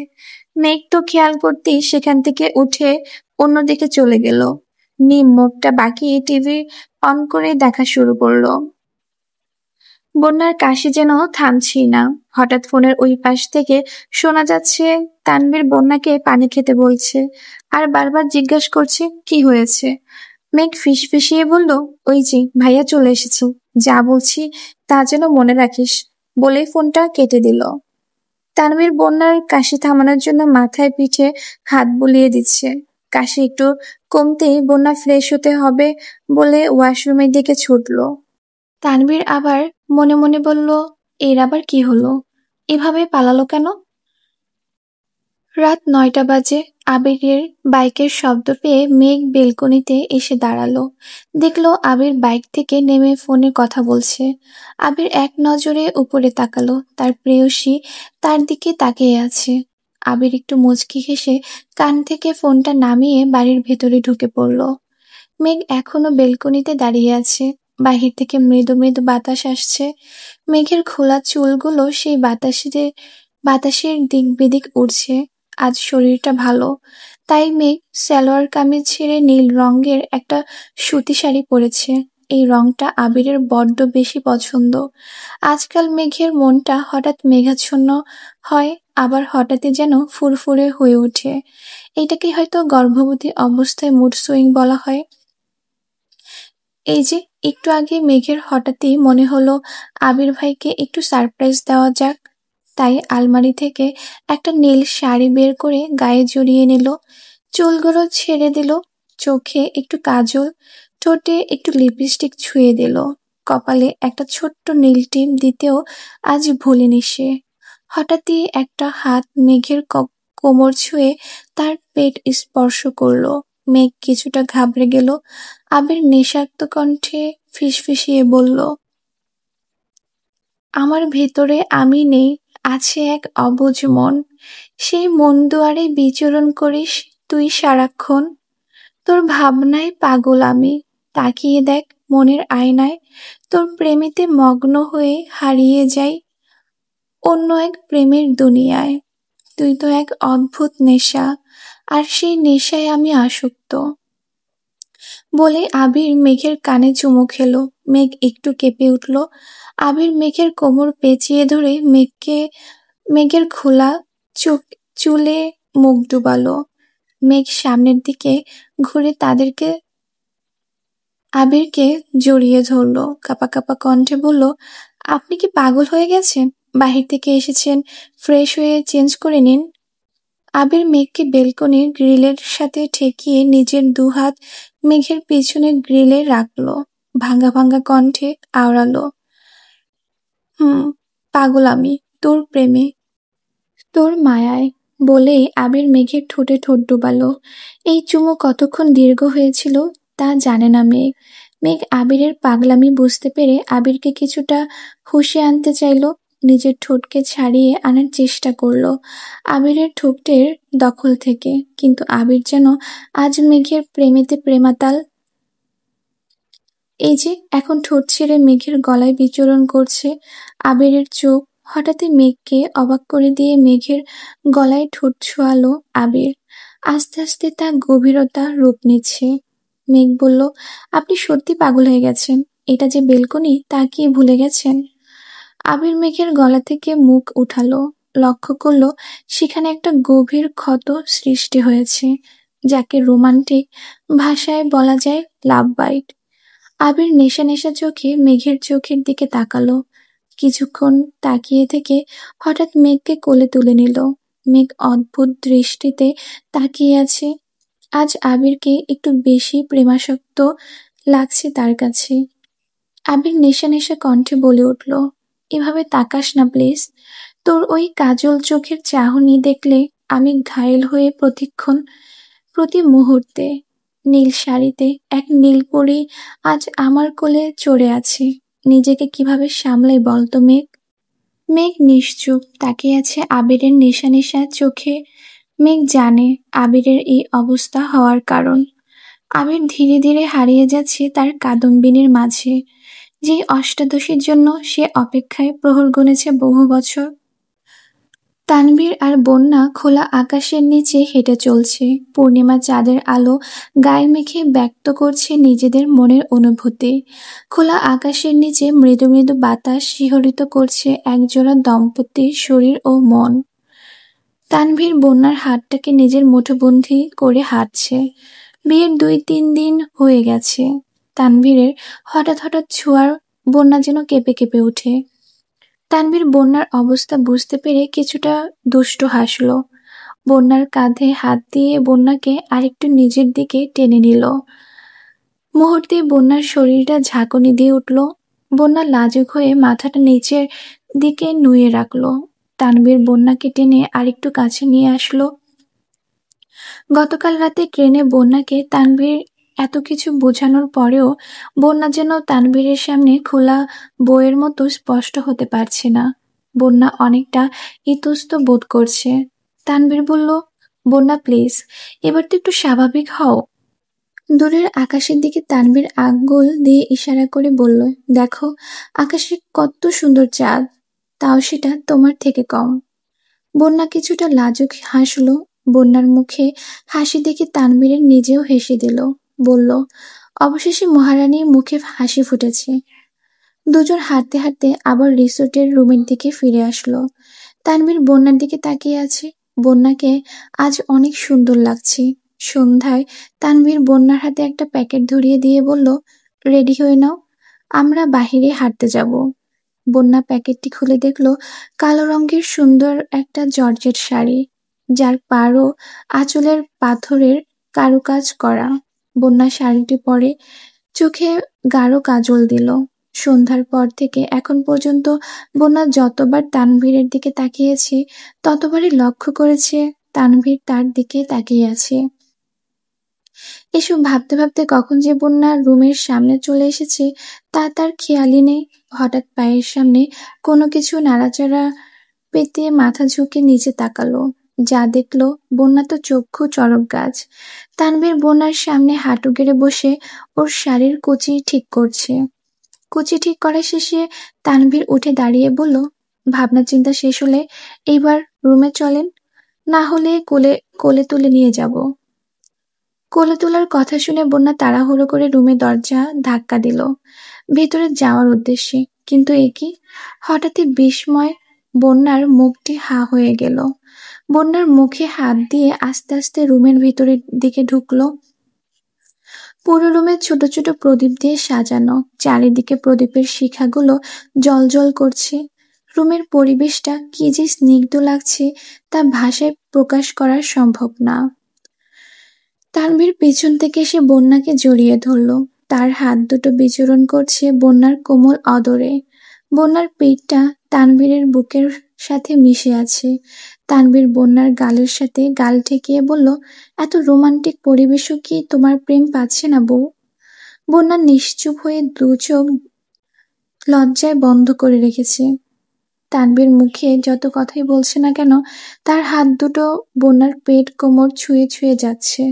মেঘ তো খেয়াল করতেই সেখান থেকে উঠে অন্যদিকে চলে গেল। মিম মুখটা বাঁকিয়ে টিভি অন করে দেখা শুরু করলো। বন্যার কাশি যেন থামছেই না। হঠাৎ ফোনের ওই পাশ থেকে শোনা যাচ্ছে তানভীর বন্যাকে পানি খেতে বলছে আর বারবার জিজ্ঞাসা করছে কি হয়েছে। মেঘ ফিসফিসিয়ে বলল, ওই যে ভাইয়া চলে এসেছে, যা বলছি তা যেন মনে রাখিস, বলেই ফোনটা কেটে দিল। তানভীর বন্যার কাশি থামানোর জন্য মাথায় পিঠে হাত বুলিয়ে দিচ্ছে। কাশি একটু কমতেই বন্যা ফ্রেশ হতে হবে বলে ওয়াশরুমের দিকে ছুটল। তানভীর আবার মনে মনে বলল, এর আবার কি হলো, এভাবে পালালো কেন? রাত 9টা বাজে। আবিরের বাইকের শব্দ পেয়ে মেঘ বেলকনিতে এসে দাঁড়ালো। দেখলো আবির বাইক থেকে নেমে ফোনে কথা বলছে। আবির এক নজরে উপরে তাকালো, তার প্রেয়সী তার দিকে তাকিয়ে আছে। আবির একটু মুচকি হেসে কান থেকে ফোনটা নামিয়ে বাড়ির ভেতরে ঢুকে পড়ল। মেঘ এখনো বেলকনিতে দাঁড়িয়ে আছে। বাহির থেকে মৃদু মৃদু বাতাস আসছে। মেঘের খোলা চুলগুলো সেই বাতাসের দিক বিদিক উড়ছে। আজ শরীরটা ভালো, তাই মেঘ সালোয়ার কামিজ ছেড়ে নীল রঙের একটা সুতি শাড়ি পরেছে। এই রংটা আবিরের বড্ড বেশি পছন্দ। আজকাল মেঘের মনটা হঠাৎ মেঘাচ্ছন্ন হয়, আবার হঠাৎই যেন ফুরফুরে হয়ে ওঠে। এটাকে হয়তো গর্ভবতী অবস্থায় মুড সুইং বলা হয়। এই যে একটু আগে মেঘের হঠাৎই মনে হলো আবির ভাইকে একটু সারপ্রাইজ দেওয়া যাক। তাই আলমারি থেকে একটা নীল শাড়ি বের করে গায়ে জড়িয়ে নিল, চুলগুলো ছেড়ে দিল, চোখে একটু কাজল, ঠোঁটে একটু লিপস্টিক ছুঁয়ে দিল, কপালে একটা ছোট্ট নীল টিপ দিতেও আজ ভুলেনি সে। হঠাৎই একটা হাত মেঘের কোমর ছুঁয়ে তার পেট স্পর্শ করলো। মেঘ কিছুটা ঘাবড়ে গেল। আবির নেশাক্ত কণ্ঠে ফিসফিসিয়ে বলল, আমার ভেতরে আমি নেই, আছে এক অবুঝ মন। সেই মন দুয়ারে বিচরণ করিস তুই সারাক্ষণ। তোর ভাবনায় পাগল আমি, তাকিয়ে দেখ মনের আয়নায়। তোর প্রেমেতে মগ্ন হয়ে হারিয়ে যাই অন্য এক প্রেমের দুনিয়ায়। তুই তো এক অদ্ভুত নেশা, আর সেই নেশায় আমি আসক্ত। বলে আবির মেঘের কানে চুমু খেলো। মেঘ একটু কেঁপে উঠল। আবির মেঘের কোমর পেঁচিয়ে ধরে মেঘের খোলা চুলে মুখ ডুবালো। মেঘ সামনের দিকে ঘুরে আবিরকে জড়িয়ে ধরলো, কাঁপা কাঁপা কণ্ঠে বলল, আপনি কি পাগল হয়ে গেছেন? বাহির থেকে এসেছেন, ফ্রেশ হয়ে চেঞ্জ করে নিন। আবির মেঘকে বেলকনির গ্রিলের সাথে ঠেকিয়ে নিজের দুহাত মেঘের পিছনে গ্রিলে রাখলো। ভাঙা ভাঙা কণ্ঠে আওড়ালো, হুম, পাগল আমি তোর প্রেমে, তোর মায়ায়। বলেই আবির মেঘের ঠোঁটে ঠোঁট ডুবালো। এই চুমু কতক্ষণ দীর্ঘ হয়েছিল তা জানে না মেঘ। মেঘ আবিরের পাগলামি বুঝতে পেরে আবিরকে কিছুটা হুঁশে আনতে চাইল, নিজের ঠোঁটকে ছাড়িয়ে আনার চেষ্টা করলো আবিরের ঠোঁটের দখল থেকে। কিন্তু আবির যেন আজ মেঘের প্রেমেতে প্রেমাতাল। এই যে এখন ঠোঁট ছেড়ে মেঘের গলায় বিচরণ করছে আবিরের চোখ। হঠাৎই মেঘকে অবাক করে দিয়ে মেঘের গলায় ঠোঁট ছোঁয়ালো আবির। আস্তে আস্তে তা গভীরতা রূপ নিচ্ছে। মেঘ বলল, আপনি সত্যি পাগল হয়ে গেছেন। এটা যে বেলকনি তা কি ভুলে গেছেন? আবির মেঘের গলা থেকে মুখ উঠালো, লক্ষ্য করলো সেখানে একটা গভীর ক্ষত সৃষ্টি হয়েছে, যাকে রোমান্টিক ভাষায় বলা যায় লাভ বাইট। আবির নেশা নেশা চোখে মেঘের চোখের দিকে তাকালো। কিছুক্ষণ তাকিয়ে থেকে হঠাৎ মেঘকে কোলে তুলে নিল। মেঘ অদ্ভুত দৃষ্টিতে তাকিয়ে আছে। আজ আবিরকে একটু বেশি প্রেমাসক্ত লাগছে তার কাছে। আবির নেশা নেশা কণ্ঠে বলে উঠল, এভাবে তাকাস না প্লিজ। তোর ওই কাজল চোখের চাহনি দেখলে আমি ঘায়েল হয়ে প্রতি মুহূর্তে। নীল শাড়িতে এক নীলপরী আজ আমার কোলে চড়ে আছে। নিজেকে কিভাবে সামলাই বলতো মেঘ? মেঘ নিশ্চুপ তাকিয়ে আছে আবিরের নেশা নেশা চোখে। মেঘ জানে আবিরের এই অবস্থা হওয়ার কারণ। আবির ধীরে ধীরে হারিয়ে যাচ্ছে তার কাদম্বিনীর মাঝে, যেই অষ্টাদশীর জন্য সে অপেক্ষায় প্রহর গুনেছে বহু বছর। তানভীর আর বন্যা খোলা আকাশের নিচে হেঁটে চলছে। পূর্ণিমা চাঁদের আলো গায়ে মেখে ব্যক্ত করছে নিজেদের মনের অনুভূতি। খোলা আকাশের নিচে মৃদু মৃদু বাতাস শিহরিত করছে একজোড়া দম্পতির শরীর ও মন। তানভীর বন্যার হাতটাকে নিজের মুঠোবন্ধী করে হাঁটছে। বিয়ের 2-3 দিন হয়ে গেছে। তানভীরের হঠাৎ হঠাৎ ছোঁয়ার বন্যা যেন কেঁপে কেঁপে ওঠে। তানভীর বন্যার অবস্থা বুঝতে পেরে কিছুটা দুষ্টু হাসল। বন্যার কাঁধে হাত দিয়ে বন্যাকে আরেকটু নিজের দিকে টেনে নিল। মুহূর্তে বন্যার শরীরটা ঝাঁকুনি দিয়ে উঠল। বন্যা লাজুক হয়ে মাথাটা নিচের দিকে নুয়ে রাখল। তানভীর বন্যাকে টেনে আরেকটু কাছে নিয়ে আসলো। গতকাল রাতে ট্রেনে বন্যাকে তানভীর এত কিছু বোঝানোর পরেও বন্যা যেন তানভীরের সামনে খোলা বইয়ের মতো স্পষ্ট হতে পারছে না। বন্যা অনেকটা ইতস্ত বোধ করছে। তানভীর বলল, বন্যা প্লিজ, এবার তো একটু স্বাভাবিক হও। দূরের আকাশের দিকে তানভীর আঙ্গুল দিয়ে ইশারা করে বলল, দেখো আকাশে কত সুন্দর চাঁদ, তাও সেটা তোমার থেকে কম। বন্যা কিছুটা লাজুক হাসল। বন্যার মুখে হাসি দেখে তানভীরের নিজেও হেসে দিল। বলল, অবশেষে মহারানীর মুখে হাসি ফুটেছে। দুজন হাঁটতে হাঁটতে আবার রিসোর্টের রুমের দিকে ফিরে আসলো। তানভীর বন্যার দিকে তাকিয়ে আছে। বন্যাকে আজ অনেক সুন্দর লাগছে। সন্ধ্যায় তানভীর বন্যার হাতে একটা প্যাকেট ধরিয়ে দিয়ে বলল, রেডি হয়ে নাও, আমরা বাহিরে হাঁটতে যাব। বন্যা প্যাকেটটি খুলে দেখলো কালো রঙের সুন্দর একটা জর্জেট শাড়ি, যার পাড় ও আঁচলের পাথরের কারুকাজ করা। বন্যা শাড়িটি পরে চোখে গাঢ় কাজল দিল। সন্ধ্যার পর থেকে এখন পর্যন্ত বন্যা যতবার তানভীরের দিকে তাকিয়েছে ততবারই লক্ষ্য করেছে তানভীর তার দিকে তাকিয়ে আছে। এসব ভাবতে ভাবতে কখন যে বন্যা রুমের সামনে চলে এসেছে তা তার খেয়ালই নেই। হঠাৎ পায়ের সামনে কোনো কিছু নাড়াচাড়া পেতে মাথা ঝুঁকে নিচে তাকালো। যা দেখলো বন্যা তো চক্ষু চড়ক গাছ। তানভীর বন্যার সামনে হাঁটু গেড়ে বসে ওর শাড়ির কুচি ঠিক করছে। কুচি ঠিক করা শেষে তানভীর উঠে দাঁড়িয়ে বলল, ভাবনা চিন্তা শেষ হলে এইবার রুমে চলেন, না হলে কোলে কোলে তুলে নিয়ে যাব। কোলে তোলার কথা শুনে বন্যা তাড়াহুড়ো করে রুমে দরজা ধাক্কা দিল ভেতরে যাওয়ার উদ্দেশ্যে। কিন্তু এ কি! হঠাৎই বিস্ময় বন্যার মুখটি হা হয়ে গেল। বন্যার মুখে হাত দিয়ে আস্তে আস্তে রুমের ভিতরের দিকে ঢুকলো। পুরো রুমে ছোট ছোট প্রদীপ দিয়ে সাজানো, চারিদিকে প্রদীপের শিখাগুলো জ্বলজ্বল করছে। রুমের পরিবেশটা কি যে স্নিগ্ধ লাগছে তা ভাষায় প্রকাশ করা সম্ভব না। তানভীর পেছন থেকে এসে বন্যাকে জড়িয়ে ধরল। তার হাত দুটো বিচরণ করছে বন্যার কোমল অদরে। বন্যার পেটটা তানভীরের বুকের সাথে মিশে আছে। তানভীর বন্যার গালের সাথে গাল ঠেকিয়ে বলল, এত রোমান্টিক পরিবেশও কি তোমার প্রেম পাচ্ছে না বউ? বন্যা নিশ্চুপ হয়ে দু চোখ লজ্জায় বন্ধ করে রেখেছে। তানভীর মুখে যত কথাই বলছে না কেন তার হাত দুটো বন্যার পেট কোমর ছুঁয়ে ছুঁয়ে যাচ্ছে।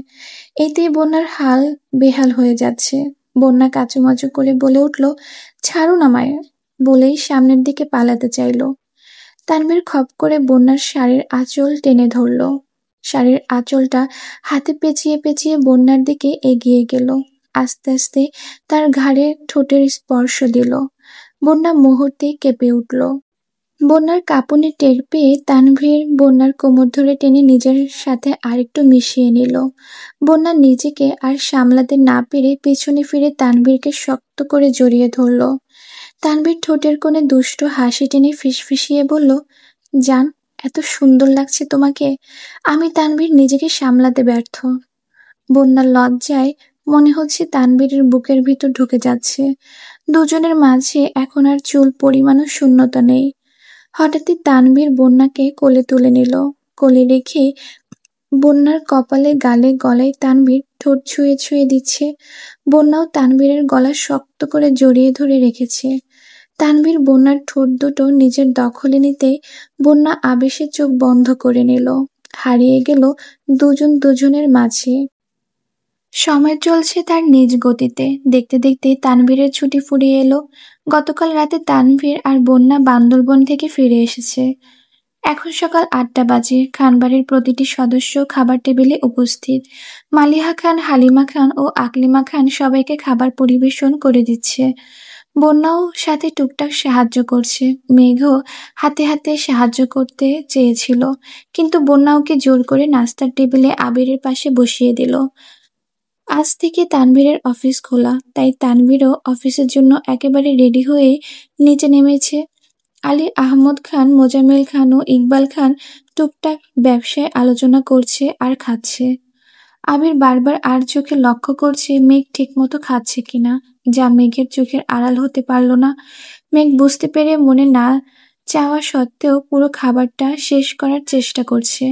এতেই বন্যার হাল বেহাল হয়ে যাচ্ছে। বন্যা কাচুমাচু করে বলে উঠল, ছাড়ুন আমায়, বলেই সামনের দিকে পালাতে চাইল। তানভীর খপ করে বন্যার শাড়ির আঁচল টেনে ধরল। শাড়ির আঁচলটা হাতে পেঁচিয়ে পেঁচিয়ে বন্যার দিকে এগিয়ে গেল। আস্তে আস্তে তার ঘাড়ে ঠোঁটের স্পর্শ দিল। বন্যা মুহূর্তেই কেঁপে উঠল। বন্যার কাঁপুনি টের পেয়ে তানভীর বন্যার কোমর ধরে টেনে নিজের সাথে আরেকটু মিশিয়ে নিল। বন্যা নিজেকে আর সামলাতে না পেরে পেছনে ফিরে তানভীরকে শক্ত করে জড়িয়ে ধরল। তানভীর ঠোঁটের কোণে দুষ্ট হাসি টেনে ফিসফিসিয়ে বলল, জান, এত সুন্দর লাগছে তোমাকে। আমি তানভীর নিজেকে সামলাতে ব্যর্থ। বন্যার লজ্জায় মনে হচ্ছে তানভীরের বুকের ভিতর ঢুকে যাচ্ছে। দুজনের মাঝে এখন আর চুল পরিমাণও শূন্যতা নেই। হঠাৎই তানভীর বন্যাকে কোলে তুলে নিল। কোলে রেখে বন্যার কপালে গালে গলায় তানভীর ঠোঁট ছুঁয়ে ছুঁয়ে দিচ্ছে। বন্যাও তানভীরের গলা শক্ত করে জড়িয়ে ধরে রেখেছে। তানভীর বন্যার ঠোঁট দুটো নিজের দখলে নিতে বন্যা আবেশে চোখ বন্ধ করে নিল। হারিয়ে গেল দুজন দুজনের মাঝে। সময় চলছে তার নিজ গতিতে। দেখতে দেখতে তানভীরের ছুটি ফুরিয়ে এলো। গতকাল রাতে তানভীর আর বন্যা বান্দরবন থেকে ফিরে এসেছে। এখন সকাল ৮টা বাজে। খানবাড়ির প্রতিটি সদস্য খাবার টেবিলে উপস্থিত। মালিহা খান, হালিমা খান ও আকলিমা খান সবাইকে খাবার পরিবেশন করে দিচ্ছে। বন্যাও সাথে টুকটাক সাহায্য করছে। মেঘও হাতে হাতে সাহায্য করতে চেয়েছিল, কিন্তু বন্যা ওকে জোর করে নাস্তার টেবিলে আবিরের পাশে বসিয়ে দিল। আজ থেকে তানভীরের অফিস খোলা, তাই তানভীরও অফিসের জন্য একেবারে রেডি হয়ে নিচে নেমেছে। আলী আহমদ খান, মোজাম্মেল খান ও ইকবাল খান টুকটাক ব্যবসায় আলোচনা করছে আর খাচ্ছে। আবির বারবার আর চোখে লক্ষ্য করছে মেঘ ঠিকমতো খাচ্ছে কিনা, যা মেঘের চোখের আড়াল হতে পারল না। মেঘ বুঝতে পেরে মনে না চাওয়া সত্ত্বেও পুরো খাবারটা শেষ করার চেষ্টা করছে,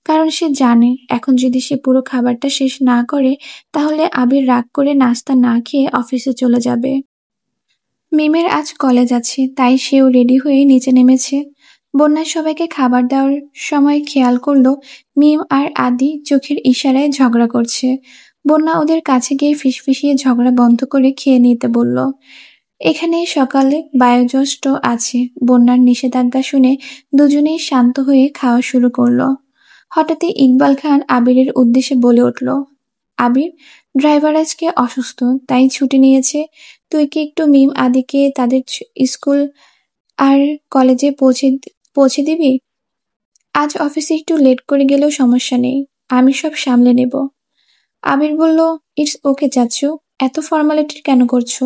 কারণ সে জানে এখন যদি সে পুরো খাবারটা শেষ না করে তাহলে আবির রাগ করে নাস্তা না খেয়ে অফিসে চলে যাবে। মিমের আজ কলেজ আছে, তাই সেও রেডি হয়ে নিচে নেমেছে। বন্যা সবাইকে খাবার দেওয়ার সময় খেয়াল করলো মিম আর আদি চোখের ইশারায় ঝগড়া করছে। বন্যা ওদের কাছে গিয়ে ফিসফিসিয়ে ঝগড়া বন্ধ করে খেয়ে নিতে বলল। এখানে সকালে বায়োজ্যেষ্ঠ আছে। বন্যার নিষেধাজ্ঞা শুনে দুজনেই শান্ত হয়ে খাওয়া শুরু করলো। হঠাৎই ইকবাল খান আবিরের উদ্দেশ্যে বলে উঠল, আবির, ড্রাইভার আজকে অসুস্থ, তাই ছুটি নিয়েছে। তুই কি একটু মিম আদিকে তাদের স্কুল আর কলেজে পৌঁছে দিবি? আজ অফিসে একটু লেট করে গেলেও সমস্যা নেই, আমি সব সামলে নেব। আবির বলল, ইটস ওকে চাচু, এত ফর্মালিটি কেন করছো?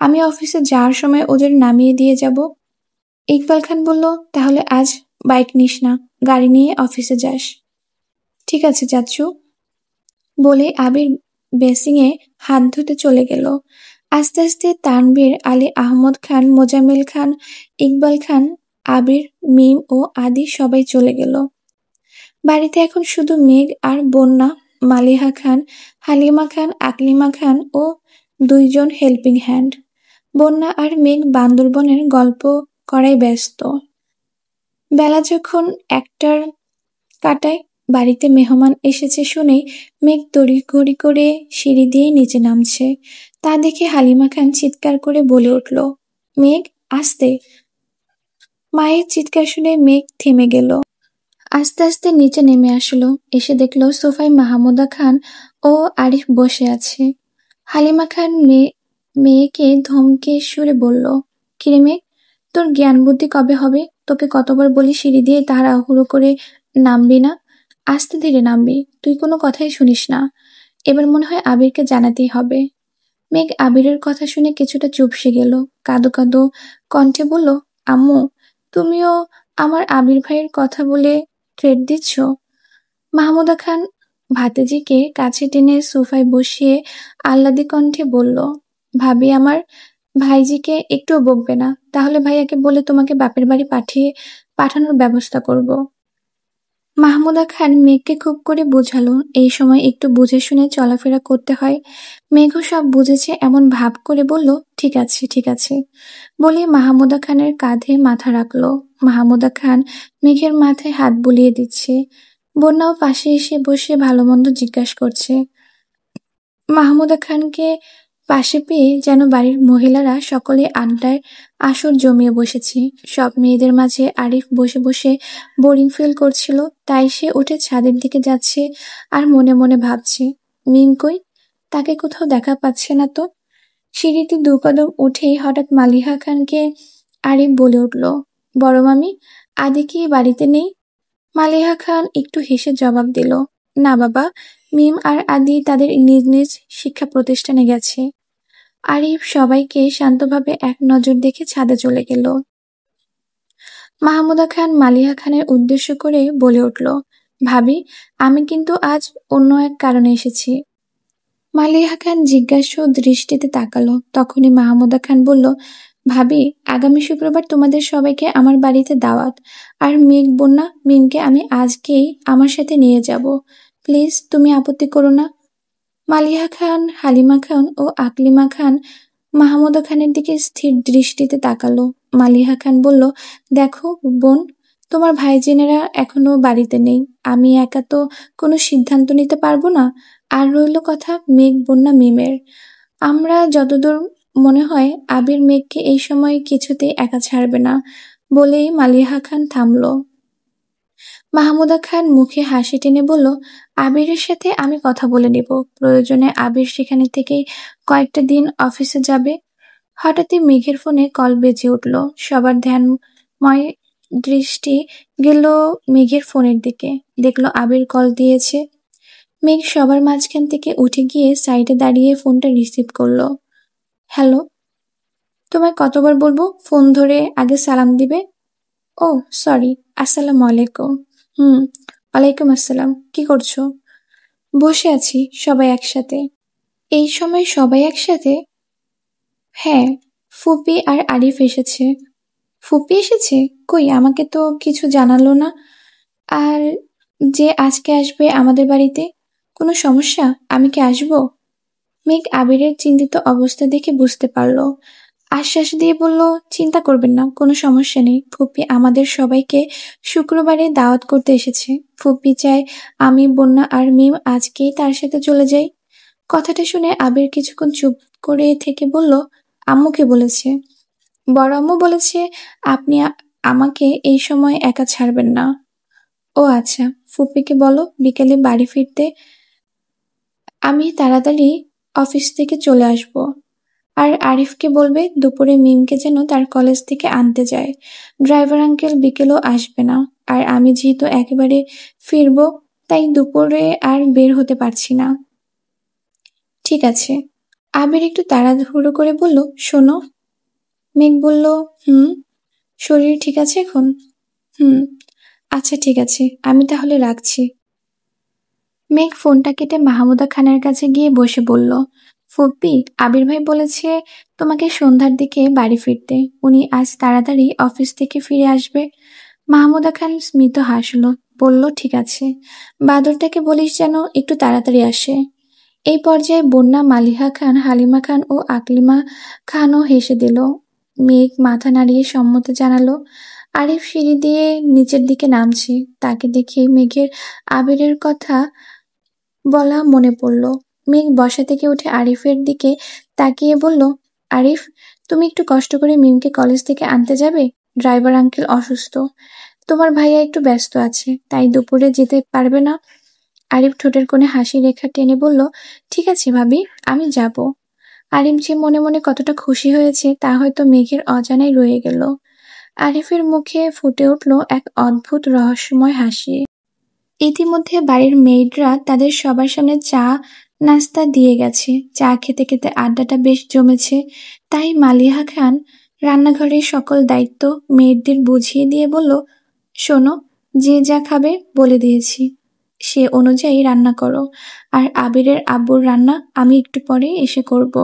আমি অফিসে যাওয়ার সময় ওদের নামিয়ে দিয়ে যাব। ইকবাল খান বলল, তাহলে আজ বাইক নিস না, গাড়ি নিয়ে অফিসে যাস। ঠিক আছে চাচ্চু, বলে আবির বেসিংয়ে হাত ধুতে চলে গেল। আস্তে আস্তে তানভীর, আলী আহমদ খান, মোজাম্মেল খান, ইকবাল খান, আবির, মিম ও আদি সবাই চলে গেল। বাড়িতে এখন শুধু মেঘ আর বন্যা, মালিহা খান, হালিমা খান, আকলিমা খান ও 2 জন হেল্পিং হ্যান্ড। বন্যা আর মেঘ বান্দরবনের গল্প করায় ব্যস্ত। বেলা যখন 1টার কাটায়, বাড়িতে মেহমান এসেছে শুনেই মেঘ তড়িঘড়ি করে সিঁড়ি দিয়ে নিচে নামছে। তা দেখে হালিমা খান চিৎকার করে বলে উঠল, মেঘ আস্তে। মায়ের চিৎকার শুনে মেঘ থেমে গেল। আস্তে আস্তে নিচে নেমে আসলো। এসে দেখলো সোফায় মাহমুদা খান ও আরিফ বসে আছে। হালিমা খান মেয়েকে ধমকে সুরে বলল, কিরে মেঘ, তোর জ্ঞান বুদ্ধি কবে হবে? তোকে কতবার বলি সিঁড়ি দিয়ে তাড়াহুড়ো করে নামবি না, আস্তে ধীরে নামবি, তুই কোনো কথাই শুনিস না। এবার মনে হয় আবিরকে জানাতেই হবে। মেঘ আবিরের কথা শুনে কিছুটা চুপসে গেল। কাঁদো কাঁদো কণ্ঠে বলল, আম্মু, তুমিও আমার আবির ভাইয়ের কথা বলে থ্রেট দিচ্ছ? মাহমুদা খান ভাতিজিকে কাছে টেনে সোফায় বসিয়ে আহ্লাদী কণ্ঠে বলল, ভাবি আমার ভাইজিকে একটুও বকবে না, তাহলে ভাইয়াকে বলে তোমাকে বাপের বাড়ি পাঠানোর ব্যবস্থা করব। মাহমুদা খান মেঘকে খুব করে বোঝালো, এই সময় একটু বুঝে শুনে চলাফেরা করতে হয়। মেঘও সব বুঝেছে এমন ভাব করে বলল, ঠিক আছে ঠিক আছে, বলে মাহমুদা খানের কাঁধে মাথা রাখলো। মাহমুদা খান মেঘের মাথায় হাত বুলিয়ে দিচ্ছে। বন্যাও পাশে এসে বসে ভালো মন্দ জিজ্ঞাসা করছে। মাহমুদা খানকে পাশে পেয়ে যেন বাড়ির মহিলারা সকলে আড্ডায় আসর জমিয়ে বসেছে। সব মেয়েদের মাঝে আরিফ বসে বসে বোরিং ফিল করছিল, তাই সে উঠে ছাদের দিকে যাচ্ছে আর মনে মনে ভাবছে, মিম কই, তাকে কোথাও দেখা পাচ্ছে না তো। সিঁড়িতে 2 কদম উঠেই হঠাৎ মালিহা খানকে আরিফ বলে উঠল, বড় মামি, আদি কি বাড়িতে নেই? মালিহা খান একটু হেসে জবাব দিল, না বাবা, মিম আর আদি তাদের নিজ নিজ শিক্ষা প্রতিষ্ঠানে গেছে। আরিফ সবাইকে শান্তভাবে এক নজর দেখে ছাদে চলে গেল। মাহমুদা খান মালিহা খানের উদ্দেশ্য করে বলে উঠল, ভাবি, আমি কিন্তু আজ অন্য এক কারণে এসেছি। মালিহা খান জিজ্ঞাসু দৃষ্টিতে তাকালো। তখনই মাহমুদা খান বলল, ভাবি, আগামী শুক্রবার তোমাদের সবাইকে আমার বাড়িতে দাওয়াত, আর মেঘ, বন্যা, মিমকে আমি আজকেই আমার সাথে নিয়ে যাব। প্লিজ তুমি আপত্তি করো না। মালিহা খান, হালিমা খান ও আকলিমা খান মাহমুদা খানের দিকে স্থির দৃষ্টিতে তাকালো। মালিহা খান বলল, দেখো বোন, তোমার ভাইজেনেরা এখনো বাড়িতে নেই, আমি একা তো কোনো সিদ্ধান্ত নিতে পারবো না। আর রইল কথা মেঘ, বন্যা, মিমের, আমরা যতদূর মনে হয় আবির মেঘকে এই সময় কিছুতেই একা ছাড়বে না। বলেই মালিহা খান থামল। মাহমুদা খান মুখে হাসি টেনে বলল, আবিরের সাথে আমি কথা বলে নেব, প্রয়োজনে আবির সেখানে থেকেই কয়েকটা দিন অফিসে যাবে। হঠাৎই মেঘের ফোনে কল বেজে উঠল। সবার ধ্যানময় দৃষ্টি গেল মেঘের ফোনের দিকে। দেখলো আবির কল দিয়েছে। মেঘ সবার মাঝখান থেকে উঠে গিয়ে সাইডে দাঁড়িয়ে ফোনটা রিসিভ করলো। হ্যালো, তোমায় কতবার বলবো ফোন ধরে আগে সালাম দিবে? ও সরি, আসসালামু আলাইকুম। ওয়ালাইকুম আসসালাম, কি করছো? বসে আছি, সবাই একসাথে। এই সময় সবাই একসাথে? হ্যাঁ, ফুপি আর আরিফ এসেছে। ফুপি এসেছে? কই, আমাকে তো কিছু জানালো না। আর যে আজকে আসবে আমাদের বাড়িতে, কোনো সমস্যা? আমি কি আসবো? মেঘ আবিরের চিন্তিত অবস্থা দেখে বুঝতে পারল। আশ্বাস দিয়ে বলল, চিন্তা করবেন না, কোনো সমস্যা নেই। ফুপি আমাদের সবাইকে শুক্রবারে দাওয়াত করতে এসেছে। ফুপি চায় আমি, বন্যা আর মিম আজকেই তার সাথে চলে যাই। কথাটা শুনে আবির কিছুক্ষণ চুপ করে থেকে বলল, আম্মুকে বলেছে? বড় আম্মু বলেছে আপনি আমাকে এই সময় একা ছাড়বেন না। ও আচ্ছা, ফুপিকে বলো বিকেলে বাড়ি ফিরতে, আমি তাড়াতাড়ি অফিস থেকে চলে আসব। আর আরিফকে বলবে দুপুরে মিমকে যেন তার কলেজ থেকে আনতে যায়। ড্রাইভার আঙ্কেল বিকেলেও আসবে না। আর আমি যেহেতু একেবারে ফিরবো, তাই দুপুরে আর বের হতে পারছি না। ঠিক আছে, আবির একটু তাড়াহুড়ো করে বলল, শোনো। মেঘ বলল, হুম। শরীর ঠিক আছে এখন? হুম। আচ্ছা ঠিক আছে, আমি তাহলে রাখছি। মেঘ ফোনটা কেটে মাহমুদা খানের কাছে গিয়ে বসে বলল, ফুপ্পি, আবির ভাই বলেছে তোমাকে সন্ধ্যার দিকে বাড়ি ফিরতে। উনি আজ তাড়াতাড়ি অফিস থেকে ফিরে আসবে। মাহমুদা খান স্মিত হাসল, বলল, ঠিক আছে, বাদরটাকে বলিস যেন একটু তাড়াতাড়ি আসে। এই পর্যায়ে বন্যা, মালিহা খান, হালিমা খান ও আকলিমা খানও হেসে দিল। মেঘ মাথা নাড়িয়ে সম্মতি জানালো। আরিফ সিঁড়ি দিয়ে নিচের দিকে নামছে, তাকে দেখে মেঘের আবিরের কথা বলা মনে পড়ল। মেঘ বসা থেকে উঠে আরিফের দিকে তাকিয়ে বলল, আরিফ, তুমি একটু কষ্ট করে মিমকে কলেজ থেকে আনতে যাবে? ড্রাইভার আঙ্কেল অসুস্থ, তোমার ভাইয়া একটু ব্যস্ত আছে, তাই দুপুরে যেতে পারবে না। আরিফ ঠোঁটের কোণে হাসি রেখা টেনে বলল, ঠিক আছে ভাবি, আমি যাব। আরিফ যে মনে মনে কতটা খুশি হয়েছে তা হয়তো মেঘের অজানাই রয়ে গেল। আরিফের মুখে ফুটে উঠল এক অদ্ভুত রহস্যময় হাসি। ইতিমধ্যে বাড়ির মেয়েডরা তাদের সবার সামনে চা নাস্তা দিয়ে গেছে। চা খেতে খেতে আড্ডাটা বেশ জমেছে। তাই মালিহা খান রান্নাঘরের সকল দায়িত্ব মেয়েদের বুঝিয়ে দিয়ে বলল, শোনো, যে যা খাবে বলে দিয়েছি, সে অনুযায়ী রান্না করো। আর আবিরের আব্বুর রান্না আমি একটু পরে এসে করব।